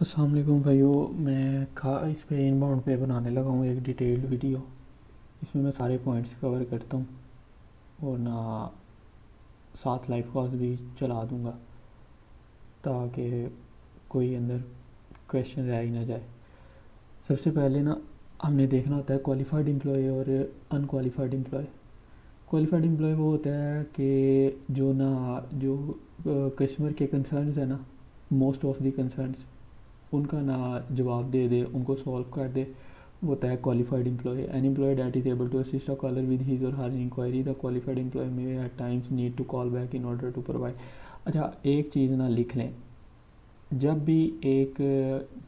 अस्सलाम वालेकुम भाइयों। मैं इस पे इनबाउंड पे बनाने लगा हूँ एक डिटेल्ड वीडियो। इसमें मैं सारे पॉइंट्स कवर करता हूँ और ना साथ लाइव कॉल्स भी चला दूँगा ताकि कोई अंदर क्वेश्चन रह ही ना जाए। सबसे पहले ना हमने देखना होता है क्वालिफाइड एम्प्लॉय और अनक्वालिफाइड एम्प्लॉय। क्वालिफाइड एम्प्लॉय वो होता है कि जो कस्टमर के कंसर्न्स है ना, मोस्ट ऑफ द कंसर्न्स उनका ना जवाब दे दे, उनको सॉल्व कर दे, वो होता है qualified employee. An employee that is able to assist a caller with his और her inquiry, the qualified employee may at times need to call back in order to provide. अच्छा, एक चीज़ ना लिख लें, जब भी एक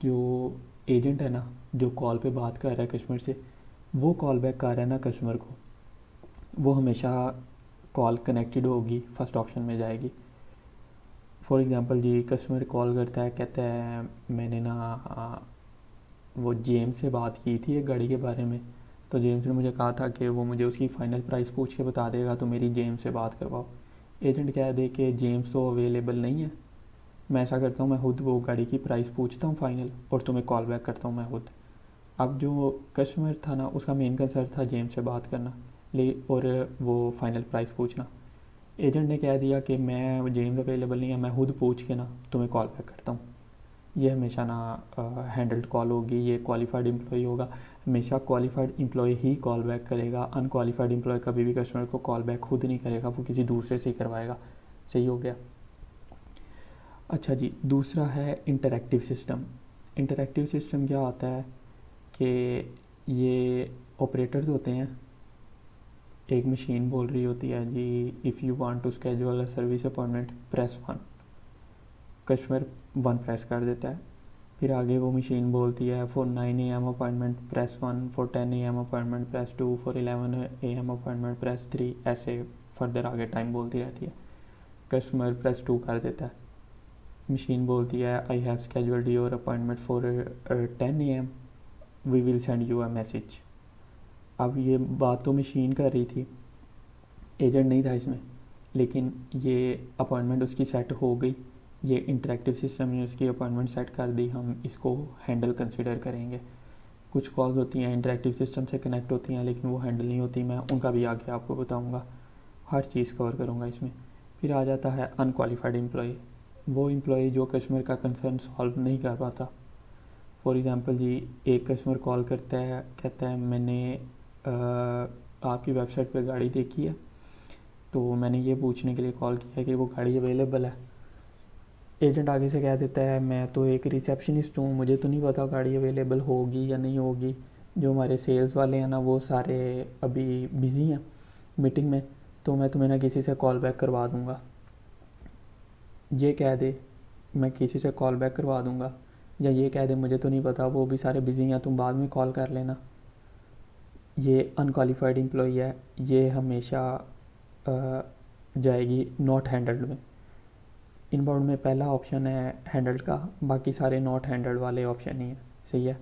जो एजेंट है ना, जो कॉल पे बात कर रहा है कस्टमर से, वो कॉल बैक कर रहा है ना कस्टमर को, वो हमेशा कॉल कनेक्टेड होगी, फर्स्ट ऑप्शन में जाएगी। फॉर एग्ज़ाम्पल जी, कस्टमर कॉल करता है, कहता है मैंने ना वो जेम्स से बात की थी एक गाड़ी के बारे में, तो जेम्स ने मुझे कहा था कि वो मुझे उसकी फ़ाइनल प्राइस पूछ के बता देगा, तो मेरी जेम्स से बात करवाओ। एजेंट कह दे कि जेम्स तो अवेलेबल नहीं है। मैं ऐसा करता हूँ, मैं खुद वो गाड़ी की प्राइस पूछता हूँ फ़ाइनल और तुम्हें कॉल बैक करता हूँ मैं खुद। अब जो कस्टमर था ना, उसका मेन कंसर्न था जेम्स से बात करना ले और वो फ़ाइनल प्राइस पूछना। एजेंट ने कह दिया कि मैं जेम्स अवेलेबल नहीं है, मैं खुद पूछ के ना तुम्हें कॉल बैक करता हूँ। ये हमेशा ना हैंडल्ड कॉल होगी, ये क्वालिफाइड एम्प्लॉय होगा। हमेशा क्वालिफाइड एम्प्लॉय ही कॉल बैक करेगा। अनक्वालिफाइड एम्प्लॉय कभी भी कस्टमर को कॉल बैक खुद नहीं करेगा, वो किसी दूसरे से ही करवाएगा। सही हो गया। अच्छा जी, दूसरा है इंटरैक्टिव सिस्टम। इंटरैक्टिव सिस्टम क्या होता है कि ये ऑपरेटर्स होते हैं, एक मशीन बोल रही होती है जी, if you want to schedule a service appointment press 1। Customer 1 press कर देता है। फिर आगे वो मशीन बोलती है for 9 AM appointment press 1, for 10 AM appointment press 2, for 11 AM appointment press 3, ऐसे फर्दर आगे टाइम बोलती रहती है। कस्टमर प्रेस 2 कर देता है। मशीन बोलती है I have scheduled your appointment for 10 AM, we will send you a message. अब ये बात तो मशीन कर रही थी, एजेंट नहीं था इसमें, लेकिन ये अपॉइंटमेंट उसकी सेट हो गई। ये इंटरेक्टिव सिस्टम ने उसकी अपॉइंटमेंट सेट कर दी, हम इसको हैंडल कंसिडर करेंगे। कुछ कॉल्स होती हैं इंटरेक्टिव सिस्टम से कनेक्ट होती हैं, लेकिन वो हैंडल नहीं होती, मैं उनका भी आगे आपको बताऊंगा, हर चीज़ कवर करूंगा इसमें। फिर आ जाता है अनक्वालिफाइड एम्प्लॉय। वो एम्प्लॉय जो कस्टमर का कंसर्न सॉल्व नहीं कर पाता। फॉर एग्ज़ाम्पल जी, एक कस्टमर कॉल करता है, कहता है मैंने आपकी वेबसाइट पे गाड़ी देखी है, तो मैंने ये पूछने के लिए कॉल किया कि वो गाड़ी अवेलेबल है। एजेंट आगे से कह देता है मैं तो एक रिसेप्शनिस्ट हूँ, मुझे तो नहीं पता गाड़ी अवेलेबल होगी या नहीं होगी। जो हमारे सेल्स वाले हैं ना, वो सारे अभी बिज़ी हैं मीटिंग में, तो मैं तुम्हें ना किसी से कॉल बैक करवा दूँगा। ये कह दे मैं किसी से कॉल बैक करवा दूँगा, या ये कह दे मुझे तो नहीं पता, वो भी सारे बिज़ी हैं, तुम बाद में कॉल कर लेना। ये अनक्वालिफाइड एम्प्लॉई है, ये हमेशा जाएगी नॉट हैंडल्ड में। इनबाउंड में पहला ऑप्शन है हैंडल्ड का, बाकी सारे नॉट हैंडल्ड वाले ऑप्शन ही है। सही है।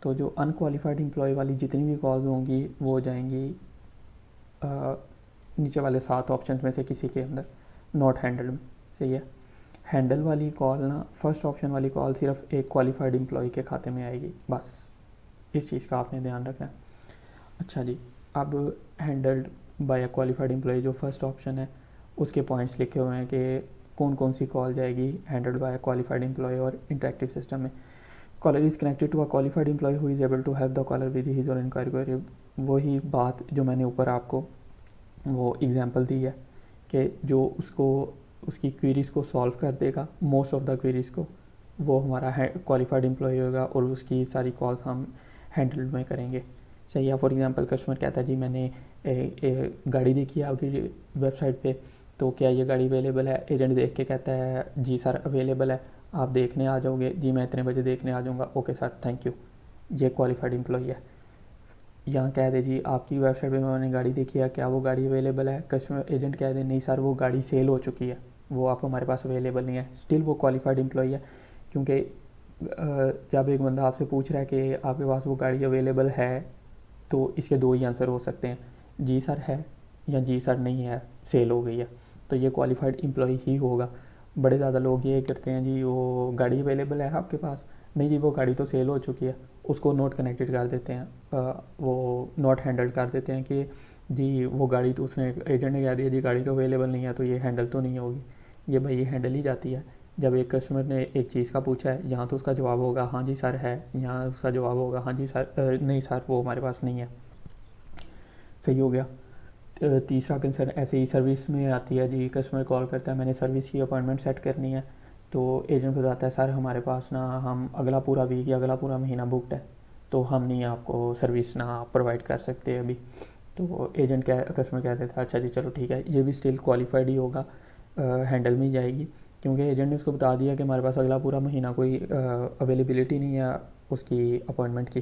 तो जो अनक्वालिफाइड एम्प्लॉय वाली जितनी भी कॉल्स होंगी वो जाएंगी नीचे वाले 7 ऑप्शन में से किसी के अंदर, नॉट हैंडल्ड में। सही है। हैंडल वाली कॉल ना, फर्स्ट ऑप्शन वाली कॉल सिर्फ एक क्वालिफाइड एम्प्लॉय के खाते में आएगी, बस इस चीज़ का आपने ध्यान रखना है। अच्छा जी, अब handled by a qualified employ जो फर्स्ट ऑप्शन है, उसके पॉइंट्स लिखे हुए हैं कि कौन कौन सी कॉल जाएगी हैंडल्ड बाय क्वालिफाइड एम्प्लॉय और इंटरेक्टिव सिस्टम में। Caller is connected to a qualified employ who is able to help the caller with his or inquiry. वही बात जो मैंने ऊपर आपको वो एग्जांपल दी है कि जो उसको उसकी क्वेरीज़ को सॉल्व कर देगा, मोस्ट ऑफ द क्वेरीज़ को, वो हमारा क्वालिफाइड एम्प्लॉय होगा और उसकी सारी कॉल्स हम हैंडल में करेंगे। सही है। फॉर एग्जांपल कस्टमर कहता है जी मैंने गाड़ी देखी है आपकी वेबसाइट पे, तो क्या ये गाड़ी अवेलेबल है। एजेंट देख के कहता है जी सर अवेलेबल है, आप देखने आ जाओगे जी, मैं इतने बजे देखने आ जाऊँगा, ओके सर थैंक यू। ये क्वालिफाइड एम्प्लॉय है। यहाँ कह दे जी आपकी वेबसाइट पे मैंने गाड़ी देखी है, क्या वो गाड़ी अवेलेबल है। कस्टमर एजेंट कह दे नहीं सर वो गाड़ी सेल हो चुकी है, वो आप हमारे पास अवेलेबल नहीं है। स्टिल वो क्वालिफाइड एम्प्लॉय है, क्योंकि जब एक बंदा आपसे पूछ रहा है कि आपके पास वो गाड़ी अवेलेबल है, तो इसके 2 ही आंसर हो सकते हैं, जी सर है या जी सर नहीं है, सेल हो गई है। तो ये क्वालिफाइड एम्प्लॉय ही होगा। बड़े ज़्यादा लोग ये करते हैं जी वो गाड़ी अवेलेबल है आपके पास, नहीं जी वो गाड़ी तो सेल हो चुकी है, उसको नोट कनेक्टेड कर देते हैं, वो नोट हैंडल कर देते हैं कि जी वो गाड़ी तो उसने एजेंट ने कह दिया जी गाड़ी तो अवेलेबल नहीं है तो ये हैंडल तो नहीं होगी, ये भाई ये हैंडल ही जाती है। जब एक कस्टमर ने एक चीज़ का पूछा है, यहाँ तो उसका जवाब होगा हाँ जी सर है, यहाँ उसका जवाब होगा हाँ जी सर नहीं सर वो हमारे पास नहीं है। सही हो गया। तीसरा कंसर्न ऐसे ही सर्विस में आती है जी, कस्टमर कॉल करता है मैंने सर्विस की अपॉइंटमेंट सेट करनी है, तो एजेंट बताता है सर हमारे पास ना हम अगला पूरा वीक या अगला पूरा महीना बुकड है, तो हम नहीं आपको सर्विस ना प्रोवाइड कर सकते अभी। तो एजेंट क्या कस्टमर कह देता है अच्छा जी चलो ठीक है, ये भी स्टिल क्वालिफाइड ही होगा, हैंडल में ही जाएगी, क्योंकि एजेंट ने उसको बता दिया कि हमारे पास अगला पूरा महीना कोई अवेलेबिलिटी नहीं है उसकी अपॉइंटमेंट की,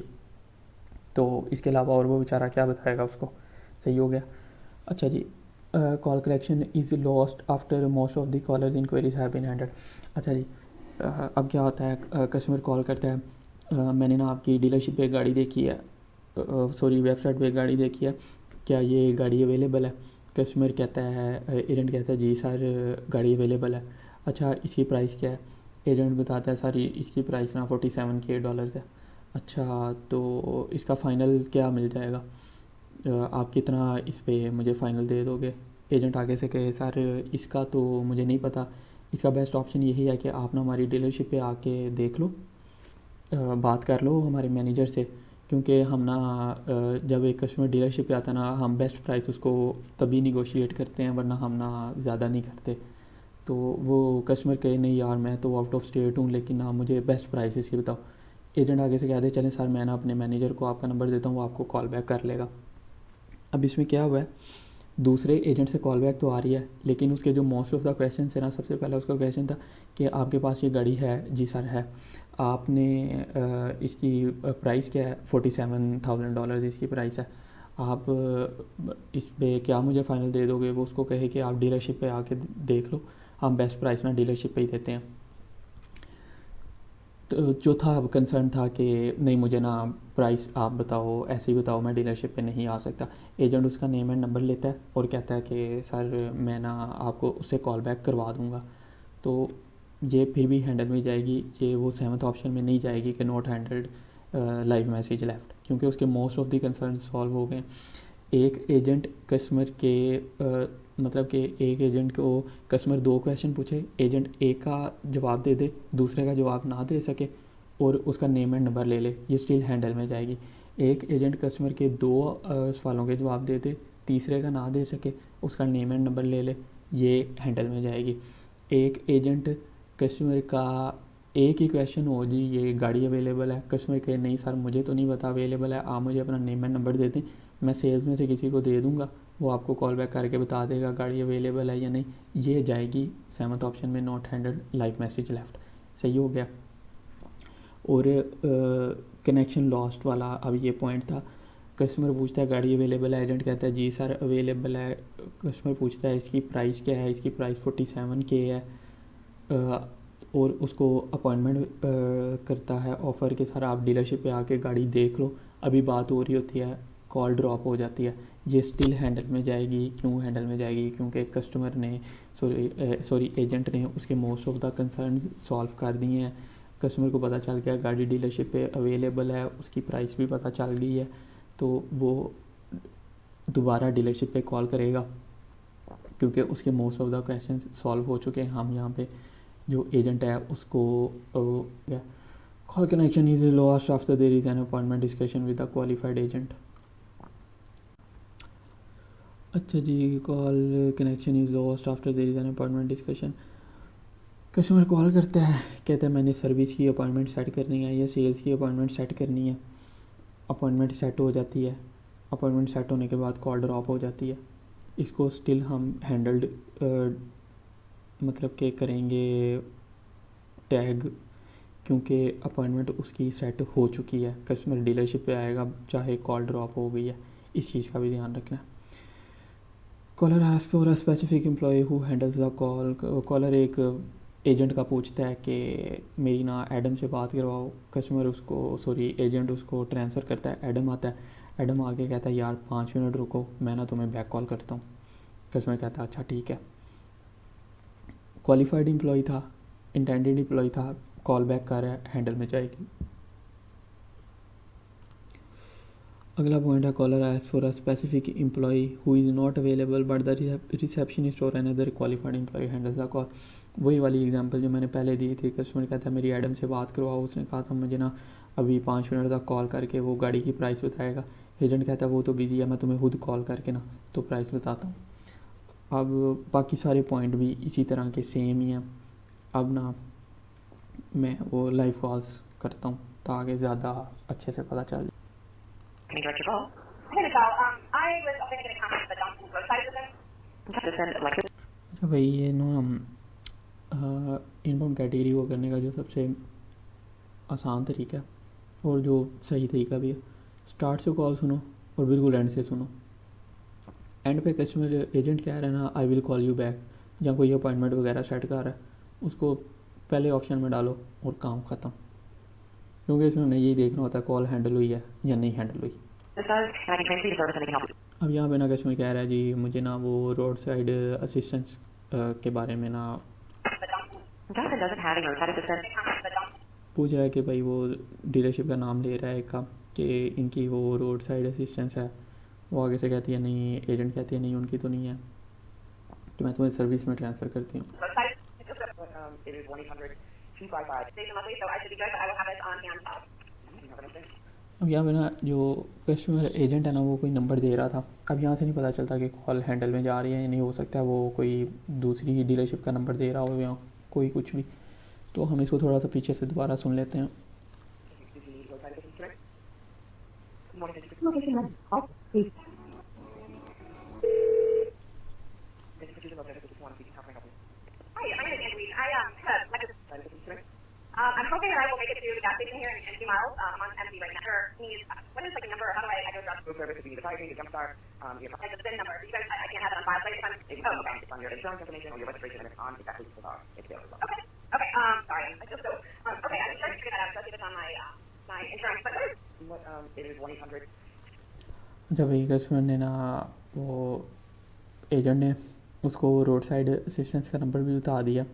तो इसके अलावा और वो बेचारा क्या बताएगा उसको। सही हो गया। अच्छा जी, call correction is lost after most of the callers inquiries have been handled. अच्छा जी, अब क्या होता है कस्टमर कॉल करता है, मैंने ना आपकी डीलरशिप पे गाड़ी देखी है, सॉरी वेबसाइट पे गाड़ी देखी है, क्या ये गाड़ी अवेलेबल है। कस्टमर कहता है एजेंट कहता है जी सर गाड़ी अवेलेबल है। अच्छा इसकी प्राइस क्या है। एजेंट बताता है सर इसकी प्राइस ना $47K है। अच्छा तो इसका फ़ाइनल क्या मिल जाएगा, आप कितना इस पे मुझे फ़ाइनल दे दोगे। एजेंट आगे से कहे सर इसका तो मुझे नहीं पता, इसका बेस्ट ऑप्शन यही है कि आप ना हमारी डीलरशिप पे आके देख लो, बात कर लो हमारे मैनेजर से, क्योंकि हम ना जब एक कस्टमर डीलरशिप पे आता है ना हम बेस्ट प्राइस उसको तभी निगोशिएट करते हैं, वरना हम ना ज़्यादा नहीं करते। तो वो कस्टमर कहे नहीं यार मैं तो आउट ऑफ स्टेट हूँ लेकिन ना मुझे बेस्ट प्राइस इसकी बताओ। एजेंट आगे से कह दे चलें सर मैं ना अपने मैनेजर को आपका नंबर देता हूँ वो आपको कॉल बैक कर लेगा। अब इसमें क्या हुआ है, दूसरे एजेंट से कॉल बैक तो आ रही है, लेकिन उसके जो मोस्ट ऑफ द क्वेश्चन है ना, सबसे पहला उसका क्वेश्चन था कि आपके पास ये गाड़ी है, जी सर है, आपने इसकी प्राइस क्या है, $47,000 इसकी प्राइस है, आप इस पे क्या मुझे फ़ाइनल दे दोगे। वो उसको कहे कि आप डीलरशिप पे आके देख लो, हम बेस्ट प्राइस ना डीलरशिप पे ही देते हैं। तो जो था अब कंसर्न था कि नहीं मुझे ना प्राइस आप बताओ, ऐसे ही बताओ, मैं डीलरशिप पे नहीं आ सकता। एजेंट उसका नेम एंड नंबर लेता है और कहता है कि सर मैं ना आपको उससे कॉल बैक करवा दूँगा। तो ये फिर भी हैंडल में जाएगी, ये वो 7th ऑप्शन में नहीं जाएगी कि not handled live message left, क्योंकि उसके most of the concern solve हो गए। एक एजेंट कस्टमर के मतलब कि एक एजेंट को कस्टमर 2 क्वेश्चन पूछे, एजेंट एक का जवाब दे दे, दूसरे का जवाब ना दे सके और उसका नेम एंड नंबर ले ले, ये स्टिल हैंडल में जाएगी। एक एजेंट कस्टमर के 2 सवालों के जवाब दे दे, तीसरे का ना दे सके, उसका नेम एंड नंबर ले ले, ये हैंडल में जाएगी। एक एजेंट कस्टमर का एक ही क्वेश्चन हो जी ये गाड़ी अवेलेबल है, कस्टमर कहे नहीं सर मुझे तो नहीं पता अवेलेबल है, आप मुझे अपना नेम एंड नंबर दे दें, मैं सेल्स में से किसी को दे दूंगा, वो आपको कॉल बैक करके बता देगा गाड़ी अवेलेबल है या नहीं, ये जाएगी 7th ऑप्शन में not handled live message left. सही हो गया। और कनेक्शन लॉस्ट वाला अब ये पॉइंट था, कस्टमर पूछता है गाड़ी अवेलेबल है, एजेंट कहता है जी सर अवेलेबल है, कस्टमर पूछता है इसकी प्राइस क्या है, इसकी प्राइस 47K है, और उसको अपॉइंटमेंट करता है ऑफ़र के सर आप डीलरशिप पे आके गाड़ी देख लो, अभी बात हो रही होती है, कॉल ड्रॉप हो जाती है, ये स्टिल हैंडल में जाएगी। क्यों हैंडल में जाएगी, क्योंकि कस्टमर ने सॉरी एजेंट ने उसके most of the concern solve कर दिए हैं, कस्टमर को पता चल गया गाड़ी डीलरशिप पे अवेलेबल है, उसकी प्राइस भी पता चल गई है, तो वो दोबारा डीलरशिप पे कॉल करेगा क्योंकि उसके most of the question solve हो चुके हैं। हम यहाँ पे जो एजेंट है उसको call connection is lost after there is an appointment discussion with the qualified agent. अच्छा जी, call connection is lost after there is an appointment discussion. Customer call करता है, कहता है मैंने सर्विस की अपॉइंटमेंट सेट करनी है या सेल्स की अपॉइंटमेंट सेट करनी है, अपॉइंटमेंट सेट हो जाती है, अपॉइंटमेंट सेट होने के बाद कॉल ड्रॉप हो जाती है, इसको स्टिल हम हैंडल्ड मतलब के करेंगे टैग, क्योंकि अपॉइंटमेंट उसकी सेट हो चुकी है, कस्टमर डीलरशिप पे आएगा चाहे कॉल ड्रॉप हो गई है, इस चीज़ का भी ध्यान रखना है। Caller ask for a specific employee who handles the call. Caller एक एजेंट का पूछता है कि मेरी ना एडम से बात करवाओ, कस्टमर उसको सॉरी एजेंट उसको ट्रांसफ़र करता है, एडम आता है, एडम आके कहता है यार 5 मिनट रुको मैं ना तुम्हें बैक कॉल करता हूँ। कस्टमर कहता है अच्छा ठीक है। क्वालिफाइड एम्प्लॉय था, इंटेंडेड एम्प्लॉय था, कॉल बैक कर रहा है, हैंडल में जाएगी। अगला पॉइंट है कॉलर एज for a specific employee who is not available but the receptionist or another qualified employee handles the call. वही वाली एग्जांपल जो मैंने पहले दी थी, कस्टमर कहता है मेरी एडम से बात करवाओ, उसने कहा था मुझे ना अभी 5 मिनट तक कॉल करके वो गाड़ी की प्राइस बताएगा। एजेंट कहता है वो तो बिजी है, मैं तुम्हें खुद कॉल करके ना तो प्राइस बताता हूँ। अब बाकी सारे पॉइंट भी इसी तरह के सेम ही हैं। अब ना मैं वो लाइव कॉल्स करता हूँ ताकि ज़्यादा अच्छे से पता चल जाए। Can you direct your call? Hey, Michelle. I was hoping to get in contact with the Johnson roadside assistant. Just send Alexis. अच्छा भाई, ये ना इनबाउंड कैटेगरी को करने का जो सबसे आसान तरीका है और जो सही तरीका भी है, स्टार्ट से कॉल सुनो और बिल्कुल एंड से सुनो। एंड पे कस्टमर एजेंट कह रहा है ना I will call you back, या कोई अपॉइंटमेंट वगैरह सेट कर रहा है, उसको पहले ऑप्शन में डालो और काम ख़त्म, क्योंकि इसमें उन्हें यही देखना होता है कॉल हैंडल हुई है या नहीं हैंडल हुई। अब यहाँ पे ना कस्टमर कह रहा है जी मुझे ना वो रोड साइड असिस्टेंस के बारे में ना पूछ रहा है कि भाई वो डीलरशिप का नाम ले रहा है का कि इनकी वो रोड साइड असिस्टेंस है। वो आगे से कहती है नहीं, एजेंट कहती है नहीं उनकी तो नहीं है, तो मैं तुम्हें सर्विस में ट्रांसफ़र करती हूँ। अब यहाँ पे ना जो कस्टमर एजेंट है ना वो कोई नंबर दे रहा था, अब यहाँ से नहीं पता चलता कि कॉल हैंडल में जा रही है या नहीं, हो सकता है वो कोई दूसरी डीलरशिप का नंबर दे रहा हो या कोई कुछ भी। तो हम इसको थोड़ा सा पीछे से दोबारा सुन लेते हैं। I'm hoping that I will make it to the gas station here in 2 miles. I'm on empty right now. Sure. What is like the number? How do I go drop? Food service, if you need the tire, the jump start, like the VIN number. You guys, I can't have it on file. Like it's on your insurance information or your registration, and it's on exactly what are. It's there as well. Okay. Okay. Sorry. I just so. Okay. I'm trying to figure that out, especially if it's on my insurance. But what it is 1-800. जब वही customer ने ना वो agent ने उसको road side assistance का number भी बता दिया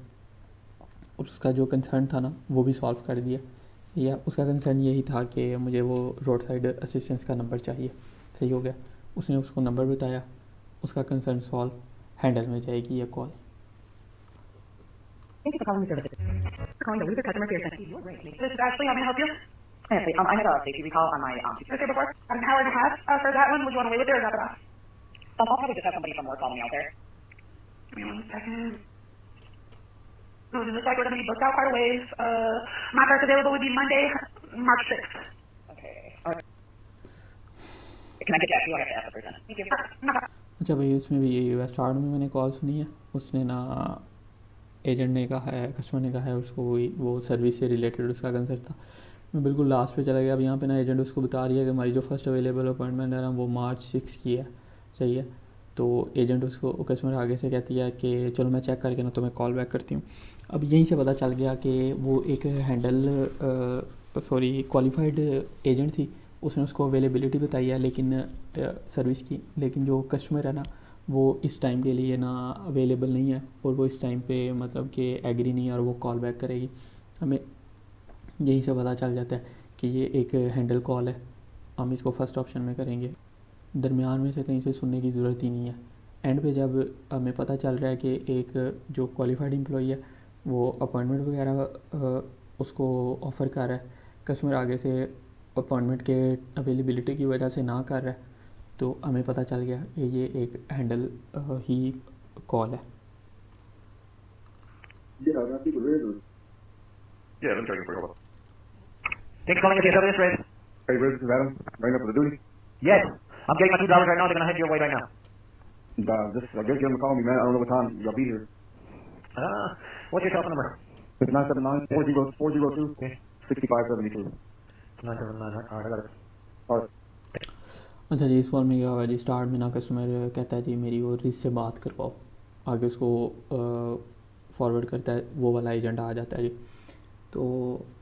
और उसका जो कंसर्न था ना वो भी सॉल्व कर दिया। सही है, उसका कंसर्न यही था कि मुझे वो रोड साइड असिस्टेंस का नंबर चाहिए। सही हो गया, उसने उसको नंबर बताया, उसका कंसर्न सॉल्व, हैंडल में जाएगी ये call. Thank you for calling the service. Calling the Weaver customer care center. This is Ashley. How may I help you? Hey, I had a safety recall on my computer before. An hour and a half for that one. Would you want to wait with it or drop it off? I'll probably just have somebody from work call me out there. Give me 1 second. So it looks like we're going to be booked out quite a ways. My first available would be Monday, March 6th. Okay. All right. Can I get that? You want to have to ask the person. Thank you. अच्छा भाई, उसमें भी यही हुआ। Start में मैंने call सुनी है, उसने ना एजेंट ने कहा है, कस्टमर ने कहा है उसको वो सर्विस से रिलेटेड उसका कंसर्न था। मैं बिल्कुल लास्ट पे चला गया। अब यहाँ पे ना एजेंट उसको बता रही है कि हमारी जो फर्स्ट अवेलेबल अपॉइंटमेंट है ना वो March 6 की है। सही है, तो एजेंट उसको कस्टमर आगे से कहती है कि चलो मैं चेक करके ना तुम्हें कॉल बैक करती हूँ। अब यहीं से पता चल गया कि वो एक क्वालिफाइड एजेंट थी, उसने उसको अवेलेबिलिटी बताई है लेकिन सर्विस की, लेकिन जो कस्टमर है ना वो इस टाइम के लिए ना अवेलेबल नहीं है और वो इस टाइम पे मतलब कि एग्री नहीं है और वो कॉल बैक करेगी। हमें यहीं से पता चल जाता है कि ये एक हैंडल कॉल है। हम इसको फर्स्ट ऑप्शन में करेंगे, दरमियान में से कहीं से सुनने की ज़रूरत ही नहीं है। एंड पे जब हमें पता चल रहा है कि एक जो क्वालिफाइड एम्प्लॉई है वो अपॉइंटमेंट वगैरह उसको ऑफ़र कर रहा है, कस्टमर आगे से अपॉइंटमेंट के अवेलेबिलिटी की वजह से ना कर रहा है, तो हमें पता चल गया कि ये एक हैंडल ही कॉल है। Yeah, let me check it for you. Hold on. Thanks for calling us, this Riz. Hey, Riz, this is Adam. Bring up for the duty. Yes. I'm getting my $2 right now. They're going to head your way right now. I guess you're going to call me, man. I don't know what time y'all be here. What's your telephone number? It's 979-402-6572. 979. All right, I got it. All right. अच्छा जी, इस call में क्या हुआ जी, start में ना customer कहता है जी मेरी वो रिस से बात करवाओ, आगे उसको फॉरवर्ड करता है, वो वाला एजेंट आ जाता है जी। तो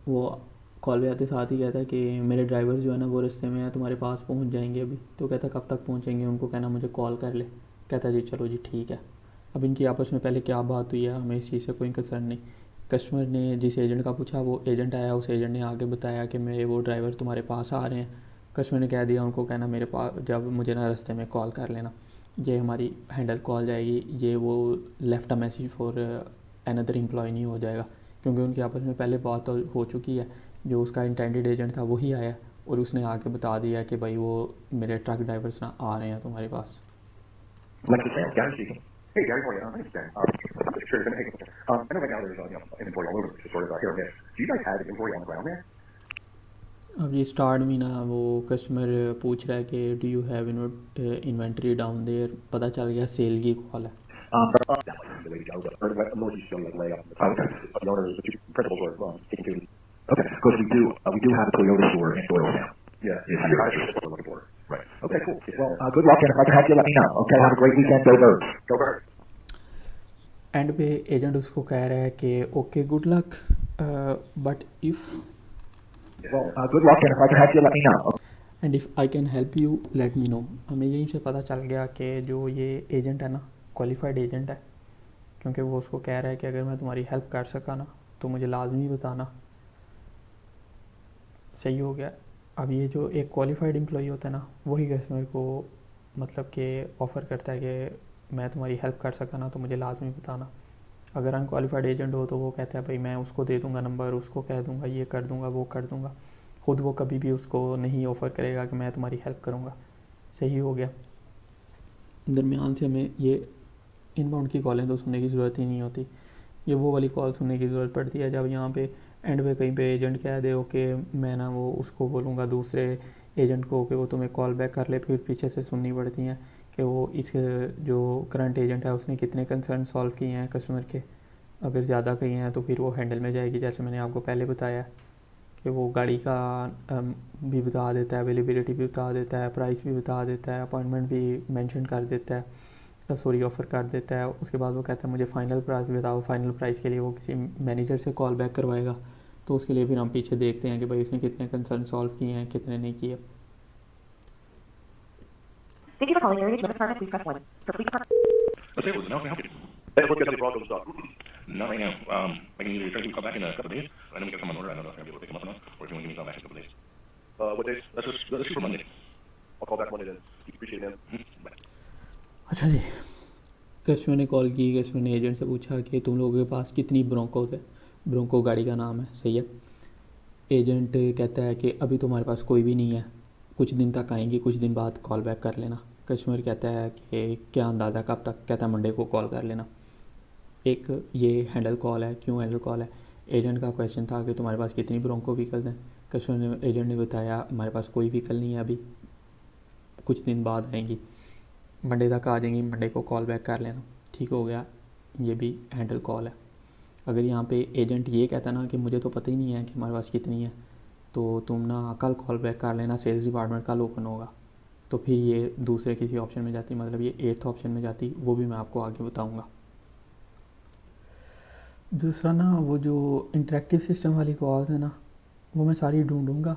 वो कॉल पे आते साथ ही कहता है कि मेरे ड्राइवर जो है ना वो रास्ते में है, तुम्हारे पास पहुंच जाएंगे अभी। तो कहता है कब तक पहुंचेंगे, उनको कहना मुझे कॉल कर ले। कहता है जी चलो जी ठीक है। अब इनकी आपस में पहले क्या बात हुई है हमें इस चीज़ से कोई कंसर्न नहीं। कस्टमर ने जिस एजेंट का पूछा वो एजेंट आया, उस एजेंट ने आगे बताया कि मेरे वो ड्राइवर तुम्हारे पास आ रहे हैं। कस्टमर ने कह दिया उनको, कहना मेरे पास जब मुझे ना रास्ते में कॉल कर लेना, ये हमारी हैंडल कॉल जाएगी, ये वो left a message for another employee नहीं हो जाएगा, क्योंकि उनकी आपस में पहले बात हो चुकी है। जो उसका इंटेंडेड एजेंट था वही आया और उसने आके बता दिया कि भाई वो मेरे ट्रक ड्राइवर्स ना आ रहे हैं तुम्हारे पास। Lexus sales, Gary speaking. Hey, Gary, how are you? My name's Ben. I'm just curious. I know right now there's inventory all over, just sort of here and there. Do you guys have inventory on the ground there? अब ये start में ना वो customer पूछ रहा है कि do you have inventory down there, पता चल गया सेल की कॉल है। That way, the way to go. Or the Northeast Show, like layup. Okay. The owners, the two principals were taking to. Okay, because we do have a Toyota store in Doylestown. Yeah, yeah, you guys are looking for it. Right. Okay, cool. Well, good luck, and if I can help you, let me know. Okay, have a great weekend. Go Birds. Go Birds. And पे agent उसको कह रहा है कि okay good luck but if Well, good luck, and if I can help you, let me know. And if I can help you let me know. हमें यहीं से पता चल गया कि जो ये एजेंट है ना क्वालिफाइड एजेंट है, क्योंकि वो उसको कह रहा है कि अगर मैं तुम्हारी हेल्प कर सका ना तो मुझे लाजमी बताना। सही हो गया। अब ये जो एक क्वालिफाइड एम्प्लॉई होता है ना वही कस्टमर को मतलब कि ऑफ़र करता है कि मैं तुम्हारी हेल्प कर सका ना तो मुझे लाजमी बताना। अगर अनक्वालिफाइड एजेंट हो तो वो कहता है भाई मैं उसको दे दूंगा नंबर, उसको कह दूंगा ये कर दूंगा वो कर दूंगा, खुद वो कभी भी उसको नहीं ऑफ़र करेगा कि मैं तुम्हारी हेल्प करूंगा। सही हो गया। दरमियान से हमें ये इनबाउंड की कॉलें तो सुनने की ज़रूरत ही नहीं होती, ये वो वाली कॉल सुनने की ज़रूरत पड़ती है जब यहाँ पे एंड पे कहीं पे एजेंट कह दे ओके मैं ना वो उसको बोलूँगा दूसरे एजेंट को कि वो तुम्हें कॉल बैक कर ले, फिर पीछे से सुननी पड़ती हैं कि वो इस जो करंट एजेंट है उसने कितने कंसर्न सॉल्व किए हैं कस्टमर के। अगर ज़्यादा किए हैं तो फिर वो हैंडल में जाएगी, जैसे मैंने आपको पहले बताया कि वो गाड़ी का भी बता देता है, अवेलेबिलिटी भी बता देता है, प्राइस भी बता देता है, अपॉइंटमेंट भी मेंशन कर देता है, सॉरी ऑफ़र कर देता है। उसके बाद वो कहता है मुझे फ़ाइनल प्राइस बताओ। फाइनल प्राइस के लिए वो किसी मैनेजर से कॉल बैक करवाएगा, तो उसके लिए फिर हम पीछे देखते हैं कि भाई उसने कितने कंसर्न सॉल्व किए हैं कितने नहीं किए। Thank you for calling Area Department. Please press 1. For please press. Let's say it was now can I help you? Hey, look at the Broncos stuff. Not right now. I can either try to call back in a couple of days. I know we got some on order. I don't know if I'm going to be able to pick them up or not. Or if you want to give me a call back in a couple of days. What days? Let's shoot for Monday. I'll call back Monday then. Appreciate it, man. Bye. अच्छा जी, customer ने call की, customer ने agent से पूछा कि तुम लोगों के पास कितनी ब्रोंकोस है, ब्रोंको गाड़ी का नाम है। सही है। एजेंट कहता है कि अभी तुम्हारे पास कोई भी नहीं है, कुछ दिन तक आएंगी, कुछ दिन बाद कॉल बैक कर लेना। कस्टमर कहता है कि क्या अंदाज़ा कब तक, कहता है मंडे को कॉल कर लेना। एक ये हैंडल कॉल है। क्यों हैंडल कॉल है? एजेंट का क्वेश्चन था कि तुम्हारे पास कितनी ब्रोंको व्हीकल्स हैं। कस्टमर ने एजेंट ने बताया हमारे पास कोई व्हीकल नहीं है अभी, कुछ दिन बाद आएंगी, मंडे तक आ जाएंगी, मंडे को कॉल बैक कर लेना। ठीक हो गया, ये भी हैंडल कॉल है। अगर यहाँ पे एजेंट ये कहता ना कि मुझे तो पता ही नहीं है कि हमारे पास कितनी है, तो तुम ना कल कॉल बैक कर लेना, सेल्स डिपार्टमेंट कल ओपन होगा, तो फिर ये दूसरे किसी ऑप्शन में जाती, मतलब ये 8th ऑप्शन में जाती, वो भी मैं आपको आगे बताऊँगा। दूसरा ना वो जो इंटरेक्टिव सिस्टम वाली कॉल्स है ना वो मैं सारी ढूंढूंगा,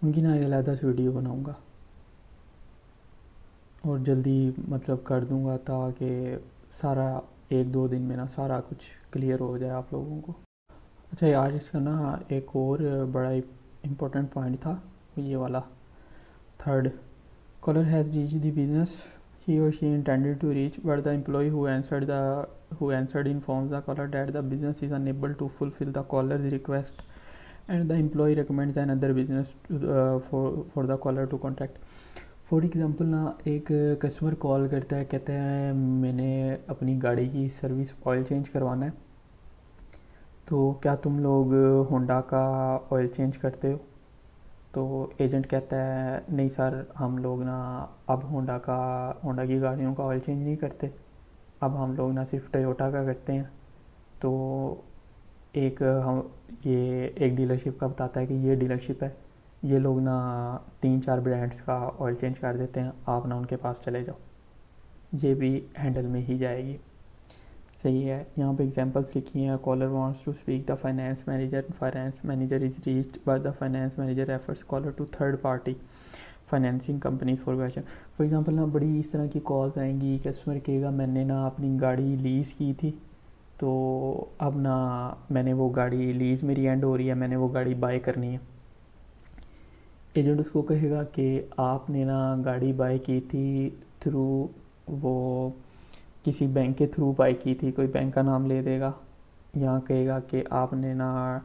उनकी ना एक अलग से वीडियो बनाऊंगा और जल्दी मतलब कर दूंगा ताकि सारा 1-2 दिन में ना सारा कुछ क्लियर हो जाए आप लोगों को। अच्छा यार, इसका ना एक और बड़ा इम्पोर्टेंट पॉइंट था, ये वाला 3rd, caller has reach the business he or she intended to reach, but the employee who answered informs the caller that the business is unable to fulfill the caller's request and the employee recommends another business for the caller to contact. For example ना एक customer call करता है, कहता है मैंने अपनी गाड़ी की सर्विस ऑयल चेंज करवाना है, तो क्या तुम लोग होंडा का ऑयल चेंज करते हो? तो एजेंट कहता है नहीं सर, हम लोग ना अब होंडा की गाड़ियों का ऑयल चेंज नहीं करते, अब हम लोग ना सिर्फ टोयोटा का करते हैं। तो एक डीलरशिप का बताता है कि ये डीलरशिप है, ये लोग ना 3-4 ब्रांड्स का ऑयल चेंज कर देते हैं, आप ना उनके पास चले जाओ। ये भी हैंडल में ही जाएगी। सही है। यहाँ पे एग्जांपल्स लिखी हैं। Caller wants to speak the finance manager is reached but the finance manager refers caller to third party. Financing companies for question. For example ना बड़ी इस तरह की कॉल्स आएंगी, कस्टमर कहेगा मैंने ना अपनी गाड़ी लीज़ की थी, तो अब ना मैंने वो गाड़ी लीज़ मेरी एंड हो रही है, मैंने वो गाड़ी बाय करनी है। एजेंट उसको कहेगा कि आपने ना गाड़ी बाय की थी थ्रू वो किसी बैंक के थ्रू बाय की थी, कोई बैंक का नाम ले देगा, यहाँ कहेगा कि आपने ना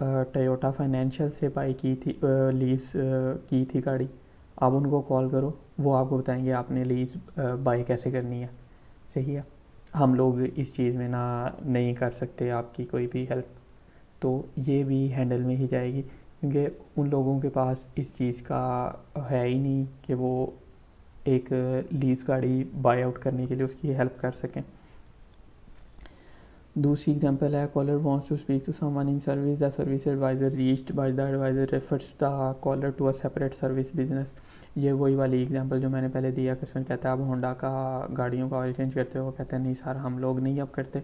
टोयोटा फाइनेंशियल से बाई की थी, लीज़ की थी गाड़ी। आप उनको कॉल करो, वो आपको बताएंगे आपने लीज़ बाई कैसे करनी है। सही है, हम लोग इस चीज़ में ना नहीं कर सकते आपकी कोई भी हेल्प, तो ये भी हैंडल में ही जाएगी, क्योंकि उन लोगों के पास इस चीज़ का है ही नहीं कि वो एक लीज़ गाड़ी बाय आउट करने के लिए उसकी हेल्प कर सकें। दूसरी एग्जांपल है, caller wants to speak to someone in service, the service adviser reached by the adviser refers the caller to a separate service business. ये वही वाली एग्जांपल जो मैंने पहले दिया, कस्टमर कहता है आप होंडा का गाड़ियों का ऑयल चेंज करते हो, वो कहते हैं नहीं सर हम लोग नहीं अब करते,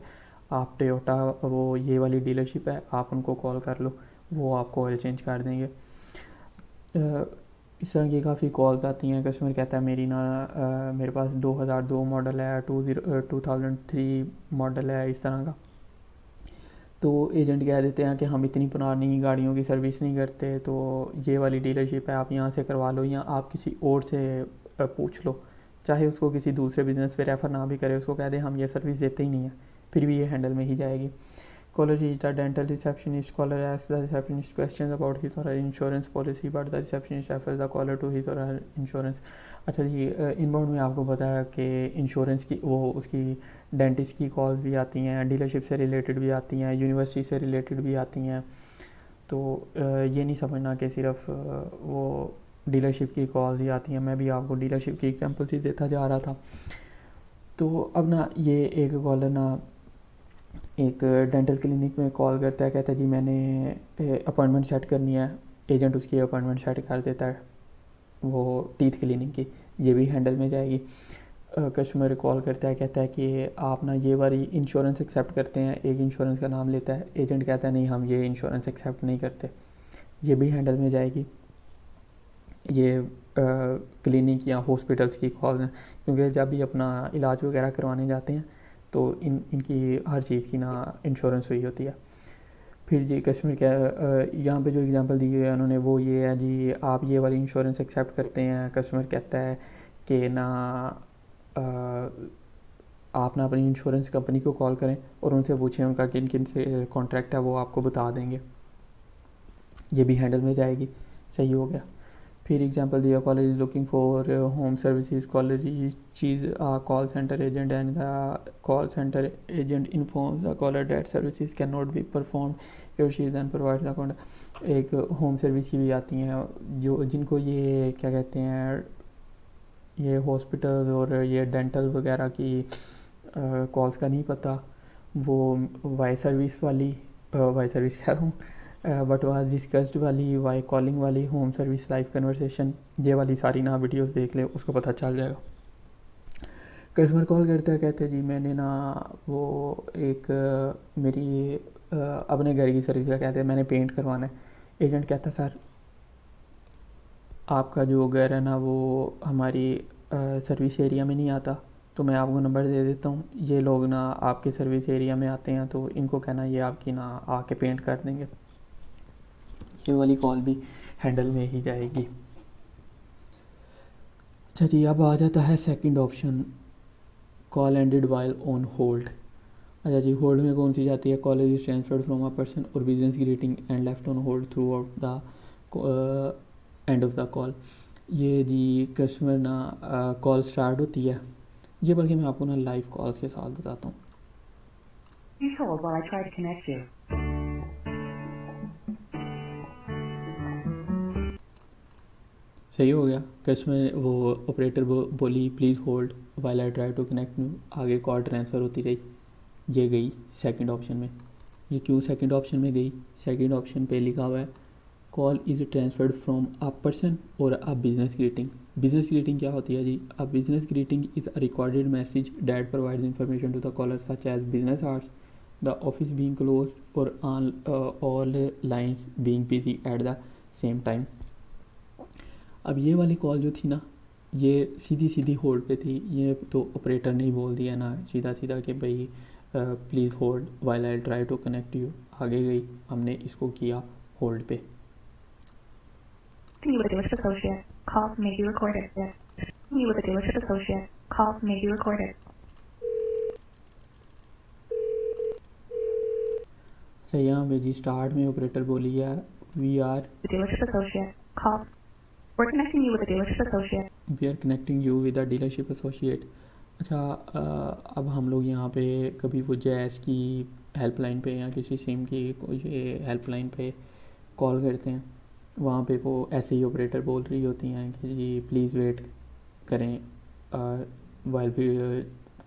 आप टोयोटा वो ये वाली डीलरशिप है आप उनको कॉल कर लो, वो आपको ऑयल चेंज कर देंगे। इस तरह की काफ़ी कॉल्स आती हैं। कस्टमर कहता है मेरी ना मेरे पास 2002 मॉडल है, 2003 मॉडल है, इस तरह का। तो एजेंट कह देते हैं कि हम इतनी पुरानी गाड़ियों की सर्विस नहीं करते, तो ये वाली डीलरशिप है आप यहाँ से करवा लो, या आप किसी और से पूछ लो, चाहे उसको किसी दूसरे बिजनेस पे रेफ़र ना भी करे, उसको कह दें हम ये सर्विस देते ही नहीं है, फिर भी ये हैंडल में ही जाएगी। Caller is the dental receptionist. Caller asks the receptionist questions about his or her insurance policy, but the receptionist refers the caller to his or her insurance. अच्छा जी, इनबाउंड में आपको पता है कि इंश्योरेंस की वो उसकी डेंटिस्ट की कॉल्स भी आती हैं, डीलरशिप से रिलेटेड भी आती हैं, यूनिवर्सिटी से रिलेटेड भी आती हैं। तो ये नहीं समझना कि सिर्फ वो डीलरशिप की कॉल्स ही आती हैं। मैं भी आपको डीलरशिप की एग्जांपल ही देता जा रहा था। तो अब ना ये एक कॉलर ना एक डेंटल क्लिनिक में कॉल करता है, कहता है जी मैंने अपॉइंटमेंट सेट करनी है, एजेंट उसकी अपॉइंटमेंट सेट कर देता है वो टीथ क्लीनिंग की, ये भी हैंडल में जाएगी। कस्टमर कॉल करता है, कहता है कि आप ना ये वाली इंश्योरेंस एक्सेप्ट करते हैं, एक इंश्योरेंस का नाम लेता है, एजेंट कहता है नहीं हम ये इंश्योरेंस एक्सेप्ट नहीं करते, ये भी हैंडल में जाएगी। ये क्लिनिक या हॉस्पिटल्स की कॉल हैं, क्योंकि जब भी अपना इलाज वगैरह करवाने जाते हैं तो इनकी हर चीज़ की ना इंश्योरेंस हुई होती है। फिर जी कस्टमर क्या यहाँ पे जो एग्जांपल दी है उन्होंने वो ये है जी आप ये वाली इंश्योरेंस एक्सेप्ट करते हैं। कस्टमर कहता है कि ना आप ना अपनी इंश्योरेंस कंपनी को कॉल करें और उनसे पूछें उनका किन किन से कॉन्ट्रैक्ट है, वो आपको बता देंगे, ये भी हैंडल में जाएगी। सही हो गया। फिर एग्जांपल दिया, caller is looking for home services, caller reaches call centre agent and the call centre agent informs the caller that services can not be performed और she then provide the contact. एक home service की भी आती हैं जो जिनको ये क्या कहते हैं, ये हॉस्पिटल और ये डेंटल वगैरह की कॉल्स का नहीं पता, वो वाई सर्विस वाली वाई सर्विस कह रहा हूँ बट वाज डिस्कस्ड वाली, वाई कॉलिंग वाली, होम सर्विस, लाइव कन्वर्सेशन, ये वाली सारी ना वीडियोस देख ले, उसको पता चल जाएगा। कस्टमर कॉल करता है, कहते हैं जी मैंने ना वो एक मेरी अपने घर की सर्विस का कहते हैं मैंने पेंट करवाना है। एजेंट कहता है सर आपका जो घर है ना वो हमारी सर्विस एरिया में नहीं आता, तो मैं आपको नंबर दे देता हूँ, ये लोग ना आपके सर्विस एरिया में आते हैं, तो इनको कहना ये आपकी ना आके पेंट कर देंगे। ये वाली कॉल भी हैंडल में ही जाएगी। अच्छा जी, अब आ जाता है second option, call ended while on hold. अच्छा जी, होल्ड में कौन सी जाती है, call is transferred from a person or business greeting and left on hold throughout the end of the call. ये जी कस्टमर ना कॉल स्टार्ट होती है, ये बल्कि मैं आपको ना लाइव कॉल्स के साथ बताता हूँ। Please hold while I try to connect you. सही हो गया। कस्टमर वो ऑपरेटर बोली please hold while I try to connect you, आगे कॉल ट्रांसफ़र होती रही, ये गई सेकंड ऑप्शन में। ये क्यों सेकंड ऑप्शन में गई, सेकंड ऑप्शन पे लिखा हुआ है call is transferred from a person or a business greeting. Business greeting क्या होती है जी, a business greeting is a recorded message that provides information to the caller such as business hours, the office being closed or all lines being busy at the same time. अब ये वाली call जो थी ना, ये सीधी सीधी hold पे थी। ये तो ऑपरेटर ने ही बोल दिया ना सीधा सीधा कि भाई please hold while I try to connect you. आगे गई, हमने इसको किया होल्ड पे। You with a dealership associate. Call may be recorded. Yes. You with a dealership associate. Call may be recorded. अच्छा, यहाँ पे जी स्टार्ट में ऑपरेटर बोली है we are The dealership associate. Call. We're connecting you with a dealership associate. Connecting you with a dealership associate. अच्छा, अब हम लोग यहाँ पे कभी वो जैस की हेल्पलाइन पे या किसी सिम की कोई हेल्पलाइन पे कॉल करते हैं, वहाँ पे वो ऐसे ही ऑपरेटर बोल रही होती हैं कि जी प्लीज़ वेट करें while we